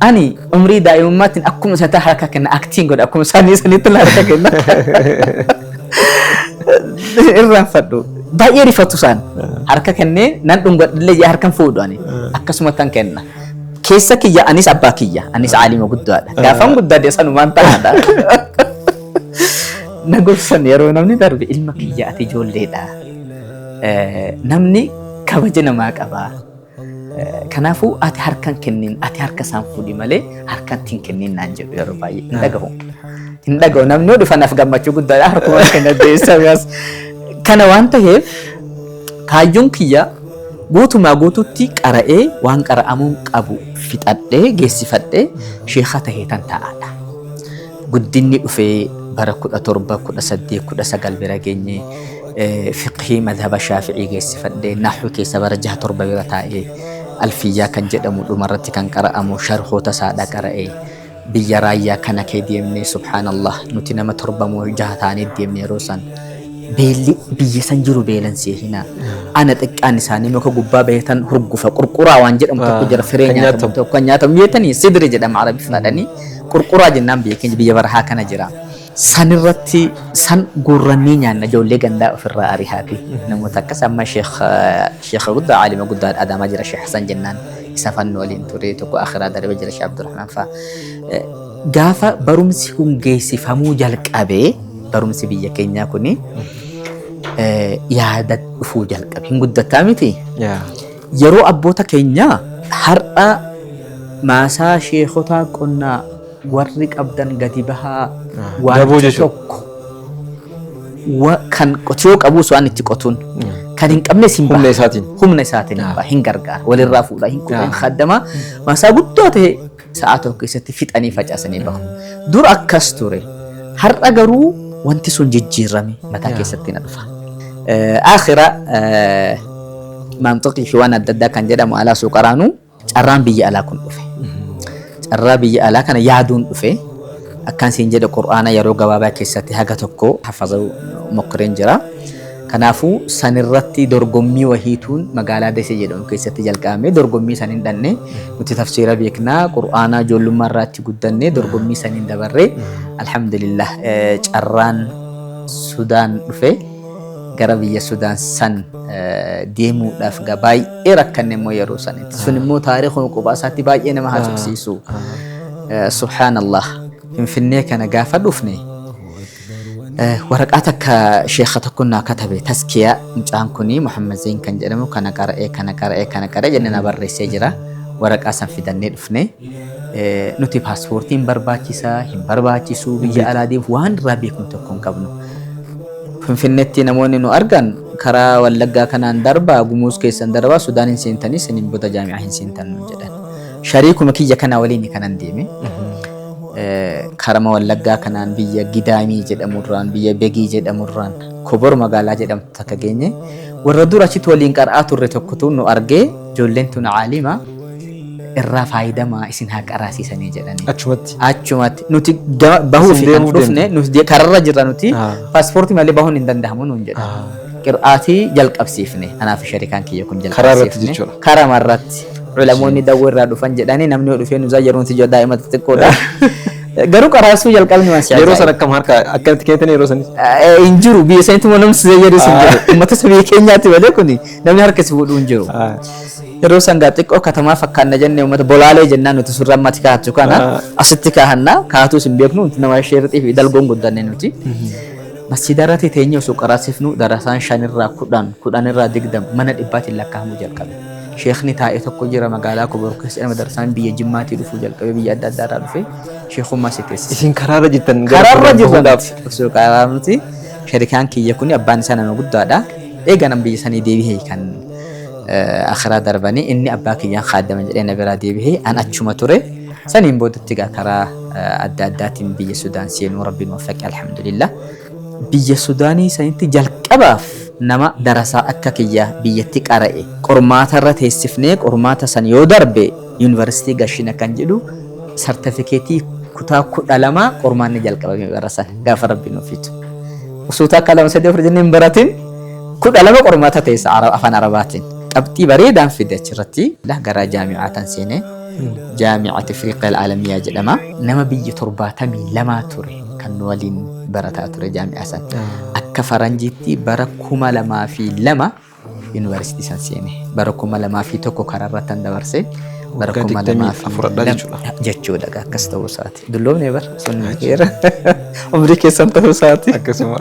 Ani umrii daa'imummaatti akkuma isa ta'a harka kenna aktiin godha akkuma isaanii sanitti harka kenna. Irraanfadhu baay'ee rifatu isaan harka kennee nan dhungadhillee harkan fuudhu ani akkasuma tan kenna. Keessa kiyya anis abbaa kiyya anis aalima guddaadha. Gaafan guddaa sanumaan ta'aadha. Na gorsan yeroo namni darbe ilma kiyya ati ijoolleedha. Namni kabaja namaa qabaa. Kanaafuu ati harkan kennin ati harka isaan fuudhi malee harkan tiin kennin naan jedhu yeroo baay'ee hin dhagahu namni dhufanaaf gammachuu guddaadha harkuma kenna deessaas kana waan ta'eef kaayyoon kiyya guutumaa guututti qara'ee waan qara'amuu qabu fixadhee geessifadhee sheekha tahee tan ta'aadha. Guddinni dhufee bara 17 18 19 bira geenye fiqhii madhaba shaafi'ii geessifadhee nahwu keessa bara 6 bira taa'ee alfiyyaa kan jedhamu dhumarratti kan qara'amu sharhoota saadha qara'ee biyya raayyaa kana kee deemnee subhaanallah nuti nama 7 taanee deemnee yeroo san beelli biyya san jiru beelansee hina ana xiqqaan isaanii muka gubbaa beetan hurgufa qurquraa waan jedhamu tokko jira firee nyaatamu tokko nyaatamu yeetanii sidri jedhama arabi fudhadhanii qurquraa jennaan biyya keenya biyya barahaa kana jira. Sanirratti san gurranii nyaanna ijoollee gandaa ofirraa arihaati. Namoota akkas amma sheekha guddaa aalima guddaa Adaamaa jira Sheekh Hasan jennaan isa fannoo waliin ture tokko akhiraa darbe jira Sheekh Abdurrahman fa'a. Gaafa barumsi kun geessifamuu jalqabee barumsi biyya keenyaa kuni yaada dhufuu jalqabe hin guddataa miti. Yeroo abboota keenyaa har'a maasaa sheekotaa qonnaa warri qabdan gadi bahaa waan tokko kan qotiyoo qabu waan itti qotuun kan hin qabne humna isaatiin hin gargaara walirraa fuudhaa hin kutan khaddama maasaa guddaa ta'e sa'a tokko keessatti fixanii facaasanii bahu. Dur akkas ture har'a garuu wanti sun jijjiirame mataa keessatti na dhufa. Akhira mantiqii fi waan adda addaa kan jedhamu alaa suuqaraanuu carraan biyya alaa kun dhufe. Carraa biyya alaa kana yaaduun dhufe akkan siin jedhe qur'aana yeroo gabaabaa keessatti haga tokko hafazuu mokkireen jira. Kanaafuu sanirratti dorgommii wahiituun magaalaa Desee jedhamu keessatti jalqabame dorgommii saniin dhanne nuti tafsiira beeknaa qur'aana ijoollummaa irratti guddannee dorgommii saniin dabarree alhamdulillah carraan Sudaan dhufe gara biyya Sudaan san deemuudhaaf baay'ee rakkanne immoo yeroo sanitti sun immoo taariikhuma qubaa isaatti baay'ee nama haasofsiisu. Subhaanallah Finfinnee kana gaafa dhufne waraqaa takka sheekha tokko naa katabe taskiyaa mucaan kuni Muhammad Zain kan jedhamu kana qara'ee jennee na barreessee jira. Waraqaa san fidannee dhufne nuti paaspoortiin barbaachisaa hin barbaachisu biyya alaa deemuuf waan irraa beeknu tokko hin qabnu. Finfinneetti namoonni nu argan karaa Wallaggaa kanaan darbaa gumuus keessan darbaa Sudaan hin seentanii siniin booda jaami'aa hin seentan jedhan. Shariikuma kiyya kana waliin kanan deeme. Karama Wallaggaa kanaan biyya Gidaamii jedhamurraan biyya Begii jedhamurraan Kobor magaalaa jedhamtu takka geenye warra dura achitti waliin qara'aa turre tokkotu nu argee ijoolleen tun aalima irraa faayidamaa isin haa qaraasiisanii jedhanii. Achumatti nuti bahuuf kan dhufne nuti kararra jirra nuti paaspoortii malee bahuun hin danda'amu nuun jedha. Qira'aatii jalqabsiifne anaaf shariikaan kiyya kun jalqabsiifne karaa marratti علموني دور رادو فنجداني نمني ودفين وزاجرون تجو دائما تتكودا garuu qaraasuu jalqabni waan siyaa yeroo sana akkam harka akkatti keetan yeroo sana injiru biyya sanitti moo namni zayyaru sin jiru ummata biyya keenyaatti malee kuni namni harka si fuudhu injiru yeroo san gaa xiqqoo katamaa fakkaanna jennee ummata bolaalee jennaan nuti surra ammatti kaa'atu kana asitti kaahanna kaa'atuu sin beeknu nuti nama sheertii fi dalgoon guddanne nuti masjida irratti teenyee osoo qaraasifnu darasaan 5 irraa 10 irraa 20 mana dhibbaatiin lakkaa'amu jalqabe sheekni taa'ee tokko jira magaalaa Kobor keessa madrasaan biyya Jimmaatii dhufuu jalqabe biyya adda addaa irraa dhufe sheekummaa sitees isin karaarra jirtan karaarra jirtan osoo karaamti sharikaan kiyya kuni abbaan isaa nama guddaadha eega nam biyya sanii deebi'ee kan akhiraa darbanii inni abbaa kiyyaan khadaman jedhee na biraa deebi'ee an achuma ture saniin boodatti gaa karaa adda addaatiin biyya Sudaan seenuu rabbiin waffaqe alhamdulillah biyya Sudaanii sanitti jalqabaaf nama darasaa akka kiyya biyyatti qara'e qormaata irra teessifnee qormaata san yoo darbe yuunivarsiitii gashina kan jedhu sartifikeetii kutaa 12 qormaanni jalqabame barasan gaafa rabbiin ofiitu usuuta akka lama sadii ofirra jenneen baratin 12 qormaata teessa afaan arabaatiin qabxii bareedaan fide achirratti gara jaami'aatan seenee jaami'at Afriiqaa alaalamiyaa jedhama nama biyya 72 ture kan waliin barataa ture jaami'aa san akka faranjiitti bara 2002 yuunivarsiitii san seene bara 2001 karaa irratti dabarse bara 2004 jechuudha akkas ta'uu isaati dulloomne bara sun heera umrii keessan ta'uu isaati akkasuma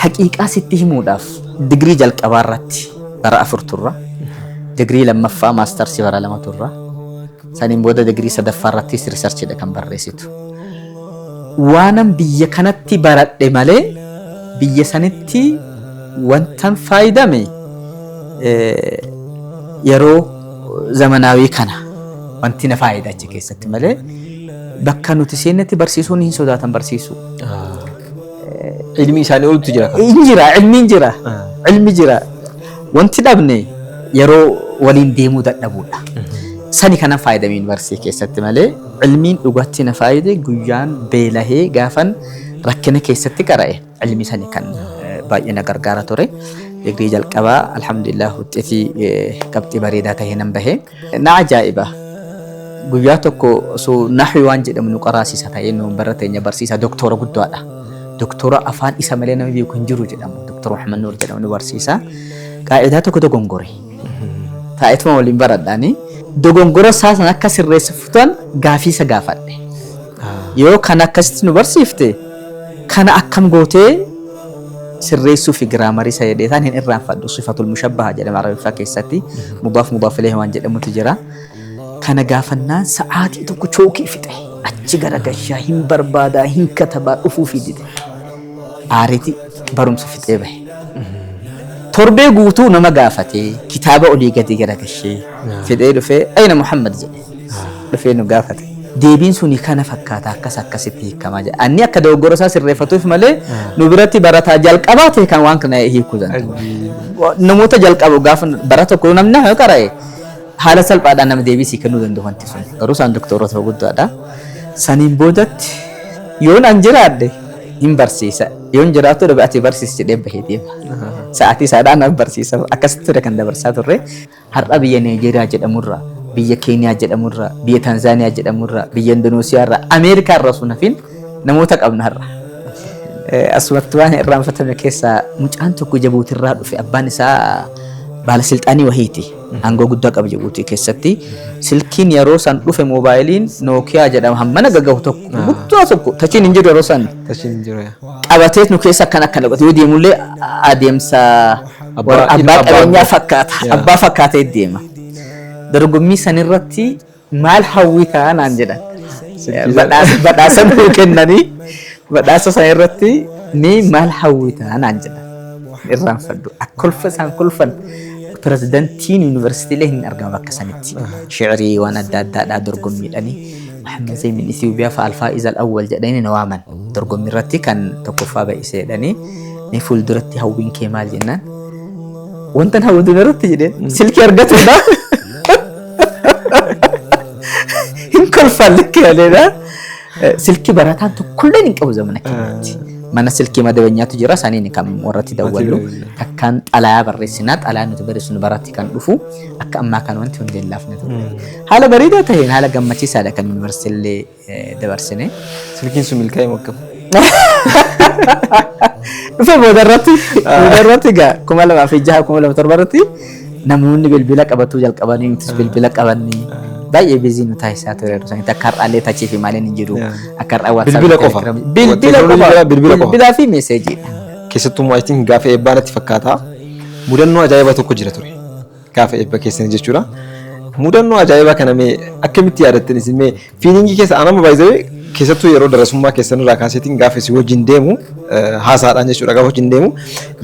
haqiiqaa sitti himuudhaaf digrii jalqabaa irratti bara 4 turra digrii lammaffaa maastarsii bara 2 turra saniin booda digrii sadaffaa irratti riisarchiidha kan barreessitu waanan biyya kanatti baradhe malee biyya sanitti wantan faayidame yeroo zamanaawii kana wanti na faayida achi keessatti malee bakka nuti seennetti barsiisuun hin sodaatan barsiisu ilmi isaanii olutti jira ilmi jira wanti dhabne yeroo waliin deemuu dadhabuudha sani kana faayidame yuunivarsiitii keessatti malee ilmiin dhugatti na faayide guyyaan beelahee gaafan rakkina keessatti qara'e ilmi sani kan baay'ee na gargaara ture digrii jalqabaa alhamdulillah wuxxeetii qabxii bareedaa tahee nan bahe na ajaa'iba guyyaa tokko osoo nahwi waan jedhamu nu qaraasiisa ta'ee nu barateenya barsiisa doktora guddaadha doktora afaan isa malee nama beeku hin jiru jedhamu doktor Muhammad Nuur jedhamu nu barsiisa qaa'idaa tokko dogongore taa'etuma waliin baradhaani dogongora saasan akka sirreessifutan gaafiisa gaafadhe yoo kan akkasitti nu barsiifte kana akkam gootee sirreessuu fi giraamarii isa jedheetaan hin irraanfadhu sifatul mushabbaha jedhama arabiffaa keessatti mudaaf ilayhi waan jedhamutu jira kana gaafannaan sa'aatii tokko chookii fixe achi garagashaa hin barbaadaa hin katabaa dhufuu fi dide aariti barumsa fixee bahe torbee guutuu nama gaafatee kitaaba olii gadi garagashee fidee dhufee ayna Muhammad jedhe dhufee nu gaafate deebiin suni kana fakkaata akkasitti hiikamaa jedha anni akka dogoggora isaa sirreeffatuuf malee nu biratti barataa jalqabaa ta'e kan waan kana hiikuu danda'u namoota jalqabu gaafa bara tokko namni haa qara'e haala salphaadhaan nama deebii sii kennuu danda'u wanti sun garuu isaan doktorota guddaadha saniin boodatti yoon an jiraadhe hin barsiisa yoon jiraatu dhabe ati barsiis jedhee bahee deema sa'aatii isaadhaan barsiisa akkasitti ture kan dabarsaa turre har'a biyya Nigeeriyaa jedhamurraa biyya Keeniyaa jedhamurraa biyya Tanzaaniyaa jedhamurraa biyya Indoneesiyaarraa Ameerikaarraa sun hafin namoota qabna har'a asumatti waan irraanfatame keessaa mucaan tokko Jabuutirraa dhufe abbaan isaa baalasilxaanii wahiiti aangoo guddaa qaba Jabuutii keessatti silkiin yeroo san dhufe moobaayiliin Nookiyaa jedhama hammana gaggahu tokko guddaa tokko tachiin hin jiru yeroo san qabateet nu keessa akkana yoo deemullee adeemsa abbaa qabeenyaa fakkaata abbaa fakkaatee deema dorgommii san irratti maal hawwitaa naan jedhan badhaasa nuu kennanii badhaasa san irratti ni maal hawwitaa naan jedhan irraanfadhu akkolfa isaan kolfan pirezidantiin yuunivarsiitiilee hin argamu bakka sanitti shi'irii waan adda addaadhaa dorgommiidhanii Muhammad Zayn min Ethiopiyaa fa al-faa'iz al-awwal jedhanii na waaman dorgommii irratti kan tokkoffaa ba'isee jedhanii ni fuulduratti hawwiin kee maal jennaan wantan hawwatu irratti jedheen silkii argatuudha hin kolfan likkii aleedha silkii barataan tokkolleen hin qabu zamana keenyatti mana silkii madabeenyaatu jira saniin kan warratti dawwallu akkaan xalayaa barreessinaa xalayaa nuti barreessinu baratti kan dhufu akka ammaa kan wanti hundi hin laafne ture. Haala bareedaa ta'een haala gammachiisaadha kan yuunivarsiitillee dabarsine. Silkiin sun milkaa'ee moggama. Dhufe boodarratti gaa 2006 2007 irratti namoonni bilbila qabatuu jalqabanii nutis bilbila qabannee baay'ee biizii nu taasisaa ture sanitti akka har'aallee tachii fi maaliin hin jiru akka har'aa waatsaap bilbilaa fi meeseejiidha. Keessattuu I think gaafa eebbaa natti fakkaata mudannoo ajaa'ibaa tokko jira ture gaafa eebba keessanii jechuudha. Mudannoo ajaa'ibaa kana mee akkamitti yaadattanis mee fiilingii keessa anama baay'ee keessattuu yeroo darasummaa keessan irraa kaaseetiin gaafa isin wajjin deemu haasaadhaan jechuudha gaafa wajjin deemu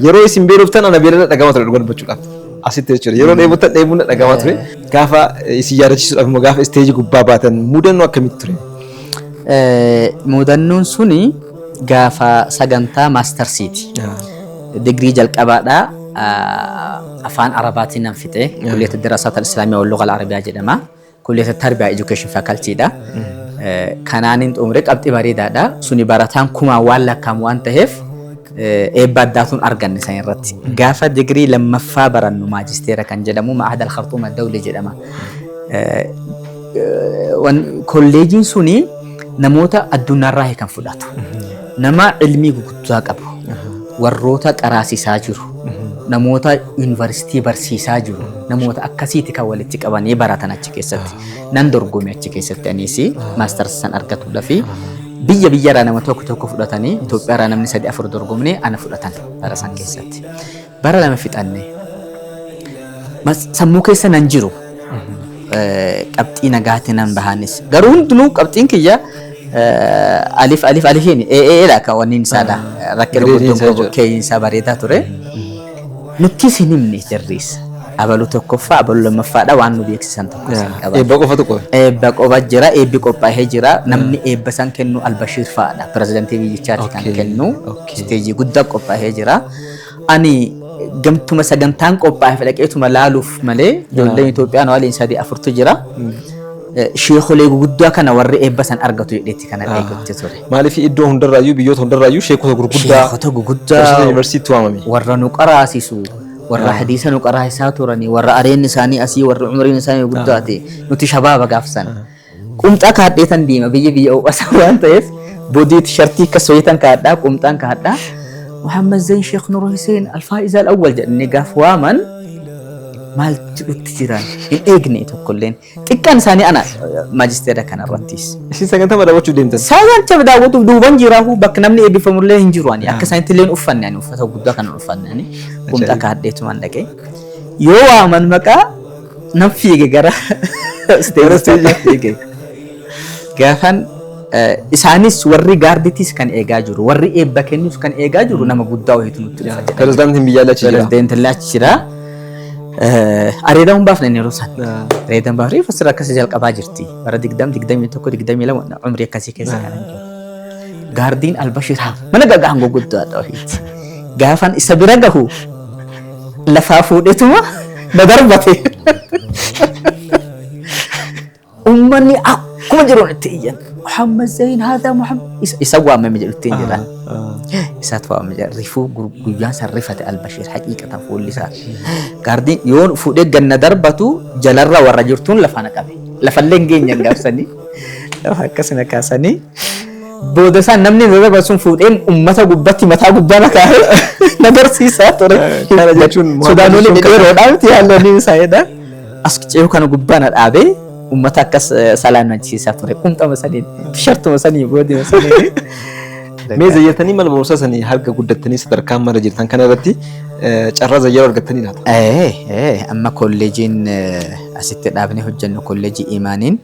yeroo isin beeloftan ana beelada dhagama ture dhugan bachuudhaaf. Asitti jechuudha yeroo dheebottan dheebuun dhagama ture gaafa isin yaadachiisuudhaaf immoo gaafa isteejii gubbaa baatan mudannoo akkamitti ture? Mudannoon suni gaafa sagantaa maastarsiiti. Digrii jalqabaadhaa afaan arabaatiin nan fixe kulliyata diraasaat al-islaamiyyaa wal lugha al-arabiyaa jedhama. Kulliyata tarbiyaa education facultyidha. Kanaanin xumure qabxii bareedaadha. Suni barataan kumaan waan lakkaa'amu waan ta'eef eebba addaatuun arganne san irratti. Gaafa digrii lammaffaa barannu maajisteera kan jedhamu Ma'had al-Khartuum ad-Dawli jedhama. Kolleejiin suni namoota addunyaarraa kan fudhatu. Nama ilmii guguddaa qabu. Warroota qaraasisaa jiru. Namoota yuunivarsiitii barsiisaa jiru. Namoota akkasiiti kan walitti qabanii baratan achi keessatti. Nan dorgome achi keessatti anis maastarsi san argatuudhaaf biyya nama tokko fudhatanii Itoophiyaa namni 3-4 dorgomne ana fudhatan bara san keessatti. Bara lama fixanne. Sammuu keessa nan jiru. Qabxii nagaatiin nan bahanis. Garuu hundinuu qabxiin kiyya alifiin dha kan wanni isaadha. Rakkina guddoon keeyyiinsaa bareedaa ture. Nuti isin himne jarriis. Abaluu tokkoffaa abaluu lammaffaadha waan nu beeksisan tokko isin qaba. Eebba qofa tokko. Eebba qofa jira eebbi qophaa'ee jira namni eebba san kennu Albashiir fa'aadha pirezidaantii biyyichaati kan kennu isteejii guddaa qophaa'ee jira. Ani gamtuma sagantaan qophaa'ee fedhaqeetuma laaluuf malee ijoolleen Itoophiyaa waliin 3-4 jira. Sheekolee gurguddaa kana warri eebba san argatu jedheetti kana eegutti ture. Maaliif iddoo hundarraayyuu biyyoota hundarraayyuu sheekota gurguddaa yuunivarsiitii waamame. Warra nu qaraasisu warra hadiisa nu qaraasisaa turanii warra areenni isaanii asii warra umriin isaanii guddaa ta'e nuti shabaaba gaafsan. Qumxaa kaadheetan deema biyya uwwasa waan ta'eef boodii tishartii akka soyitan kaadhaa qumxaan kaadhaa. Muhammad Zain Sheekh Nur Hussein Alfaa'iz al-Awwal jedhanii gaaf waaman maal jedhutti jiran hin eegne tokkolleen xiqqaan isaanii ana maajisteera kana irrattis. Isin sagantaa daawwachuu deemtan? Sagantaa daawwachuuf duuban jiraahu bakka namni eebbifamullee hin jiru ani akka isaanitti illee uffanne ani uffata guddaa kana uffanne ani qumxaa kaadheetumaan dhaqee yoo waaman maqaa nan fiige gara isteejii gaafan isaanis warri gaarditiis kan eegaa jiru warri eebba kennuus kan eegaa jiru nama guddaa wayiitu nutti dhufa jedhama. Pirezidaantiin biyyaa achi jira. Pirezidaantiin achi jira. Areedaan baafne yeroo san. Areedaan baafne fassara akkasii jalqabaa jirti. Bara 21 umrii akkasii keessa kan jiru. Gaardiin Albashiir mana gagaan guguddaadha wayiiti. Gaafan isa bira gahu lafaa fuudhetuma na darbate. Uummanni akkuma jiruun itti iyyan. Muhammad Zain hada Muhammad isa waamame jedhutti jira. Isaat waamame jira. Rifuu guyyaan san rifate Albashiir haqiiqatan fuulli isaa. Gaardiin yoon fuudhee ganna darbatu jalarra warra jirtuun lafa naqabe. Lafallee hin geenye gaafsanii. Lafa akkasina kaasanii. Booda isaan namni darba sun fuudheen ummata gubbatti mataa gubbaa na kaa'ee na barsiisaa ture. Kana jechuun Sudaanonni dheeroodhaa miti haalonni isaaniidha. As ceehu kana gubbaa na dhaabee ummata akkas salaamachiisaa ture. Qumxama saniin tishartuma sanii boodima sanii. Mee zayyatanii mana barumsaa sanii harka guddattanii sadarkaa mara jirtan kana irratti carraa zayyaroo argattanii laata? Amma kolleejiin asitti dhaabnee hojjennu kolleejii imaaniin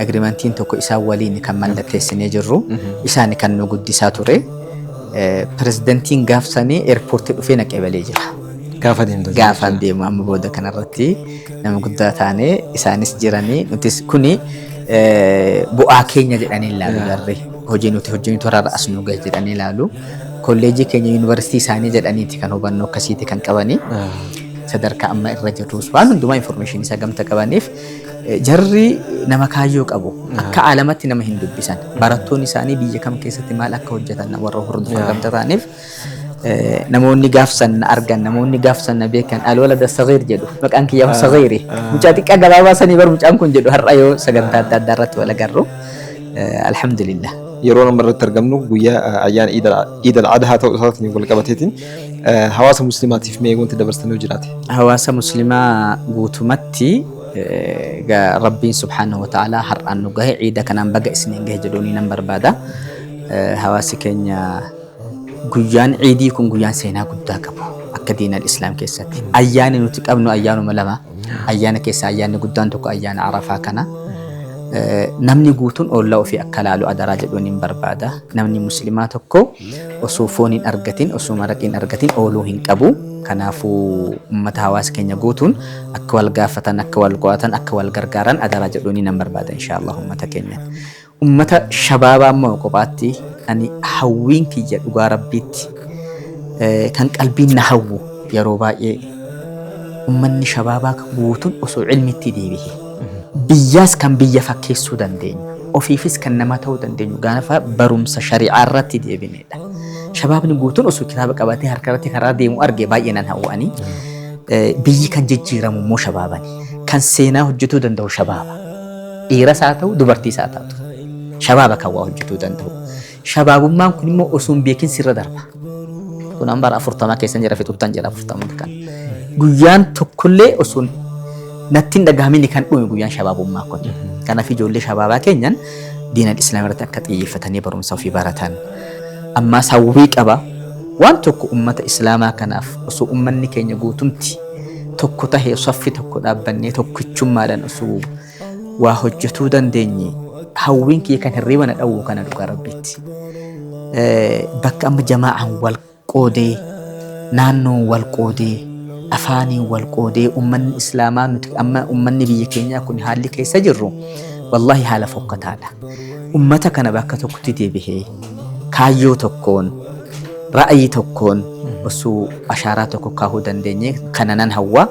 agriimantiin tokko isaan waliin kan mallatteessinee jirru isaan kan nu guddisaa ture. Pirezidaantiin gaafsanii eerpoortii dhufee na qabalee jira. Gaafan deemu amma booda kanarratti nama guddaa taane isaanis jiranii nutis kuni bu'aa keenya jedhanii ilaalu garree. Hojii nuti hojjennu toraarra as nu gahe jedhanii ilaalu. Kolleejii keenya yuunivarsiitii isaanii jedhaniiti kan hubannoo akkasiiti kan qabanii. sadarkaa amma irra jirrus waan hundumaa information isa gamta qabaniif jarri nama kaayyoo qabu akka aalamatti nama hin dubbisan barattoonni isaanii biyya kam keessatti maal akka hojjetan warra hordofan gamta ta'aniif namoonni gaafsan argan namoonni gaafsan beekan alwalada sagiir jedhu maqaan kiyyaa sagiiri mucaa xiqqaa gabaabaa sanii bar mucaan kun jedhu har'a yoo sagantaa adda addaa irratti wal agarru alhamdulillah yeroo nama irratti argamnu guyyaa ayyaana Eid al-Adha ta'uu isaatiin wal qabateetiin hawaasa muslimaatiif mee wanti dabarsanii jiraate hawaasa muslimaa guutumatti rabbiin subhanahu wa ta'ala har'aan nu gahe Eid kanaan baga isiniin gahe jedhuuni nan barbaada hawaasi keenya guyyaan Eidii kun guyyaan seenaa guddaa qabu akka diin al-Islaam keessatti ayyaana nuti qabnu ayyaanuma lama ayyaana keessa ayyaanni guddaan tokko ayyaana Arafaa kana namni guutuun oollaa ofii akka laalu adaraa jedhuun hin barbaada namni muslimaa tokko osoo foon hin argatin osoo maraqii hin argatin ooluu hin qabu kanaafuu ummata hawaasa keenya guutuun akka wal gaafatan akka wal qo'atan akka wal gargaaran adaraa jedhuun hin barbaada inshallah ummata keenya ummata shabaabaa immoo kophaatti ani hawwiin kiyya dhugaa rabbiitti kan qalbiin na hawwu yeroo baay'ee ummanni shabaabaa guutuun osoo ilmitti deebi'e biyyaas kan biyya fakkeessuu dandeenya ofiifis kan nama ta'uu dandeenyu gaafa barumsa shari'aa irratti deebinedha shabaabni guutuun osoo kitaaba qabatee harka irratti karaa deemu arge baay'ee nan hawwani biyyi kan jijjiiramu immoo shabaabani kan seenaa hojjetuu danda'u shabaaba dhiiras haa ta'u dubartiis haa ta'u shabaaba kan waa hojjetuu danda'u shabaabummaan kun immoo osoo hin beekin sirra darba kun ambara 40 keessan jira fixuutan jira 40 kan guyyaan tokkollee osoo nattiin dhagahamini kan dhume guyyaan shabaabummaa kun kanaaf ijoollee shabaabaa keenyan diin al-Islaam irratti akka xiyyeeffatanii barumsa ofii baratan ammaas hawwii qaba waan tokko ummata islaamaa kanaaf osoo ummanni keenya guutumti tokko tahee saffi tokko dhaabbannee tokkichummaadhaan osoo waa hojjetuu dandeenye hawwiin kiyya kan hirriba na dhawwu kana dhugaa rabbiitti bakka amma jamaa'aan wal qoodee naannoon wal qoodee afaaniin wal qoodee ummanni islaamaa nuti amma ummanni biyya keenyaa kun haalli keessa jirru wallahi haala fokkataadha ummata kana bakka tokkotti deebihee kaayyoo tokkoon ra'ayii tokkoon osoo ashaaraa tokko kaahuu dandeenye kana nan hawwa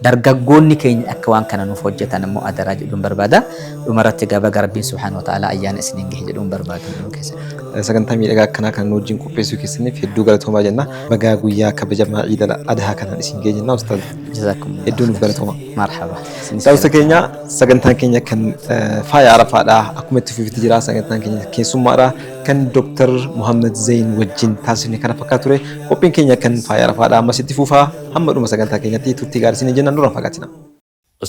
dargaggoonni keenya akka waan kana nuuf hojjetan immoo adaraa jedhuun barbaada dhumarratti gaba garbiin subhaanahu wa ta'ala ayyaana isiniin gahe jedhuun barbaada sagantaa miidhagaa akkanaa kan wajjin qopheessuu keessaniif hedduu galatoomaa jenna bagaa guyyaa kabajamaa Eid al-Adha kanaan isin gahe jenna ustaaz hedduu nuuf galatooma marhaba daawwattoota keenya sagantaan keenya kan faaya arafaadha akkuma itti fufitti jira sagantaan keenya keessummaadha kan Dr. Muhammad Zain wajjin taasifne kana fakkaatu ture qophiin keenya kan faaya arafaadha ammas itti fufaa hamma dhuma sagantaa keenyatti turtii gaarii isin jenna nurra fagaatina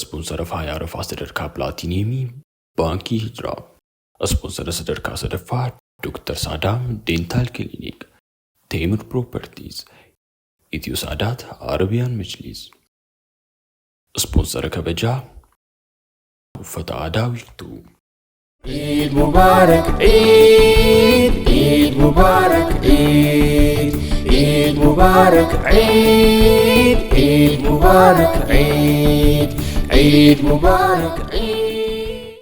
Sponsora faaya arafaa sadarkaa pilaatiiniyeemii baankii Hijiraa sponsora sadarkaa sadaffaa Dr. Saadaam Dentaal Kilinik Teemir Properties Itiyoo Saadaat Arabiyaan Majlis sponsora kabajaa uffata aadaa wiirtuu Eid Mubarak Eid Eid Mubarak Eid Eid Mubarak Eid Eid Mubarak Eid Eid Mubarak Eid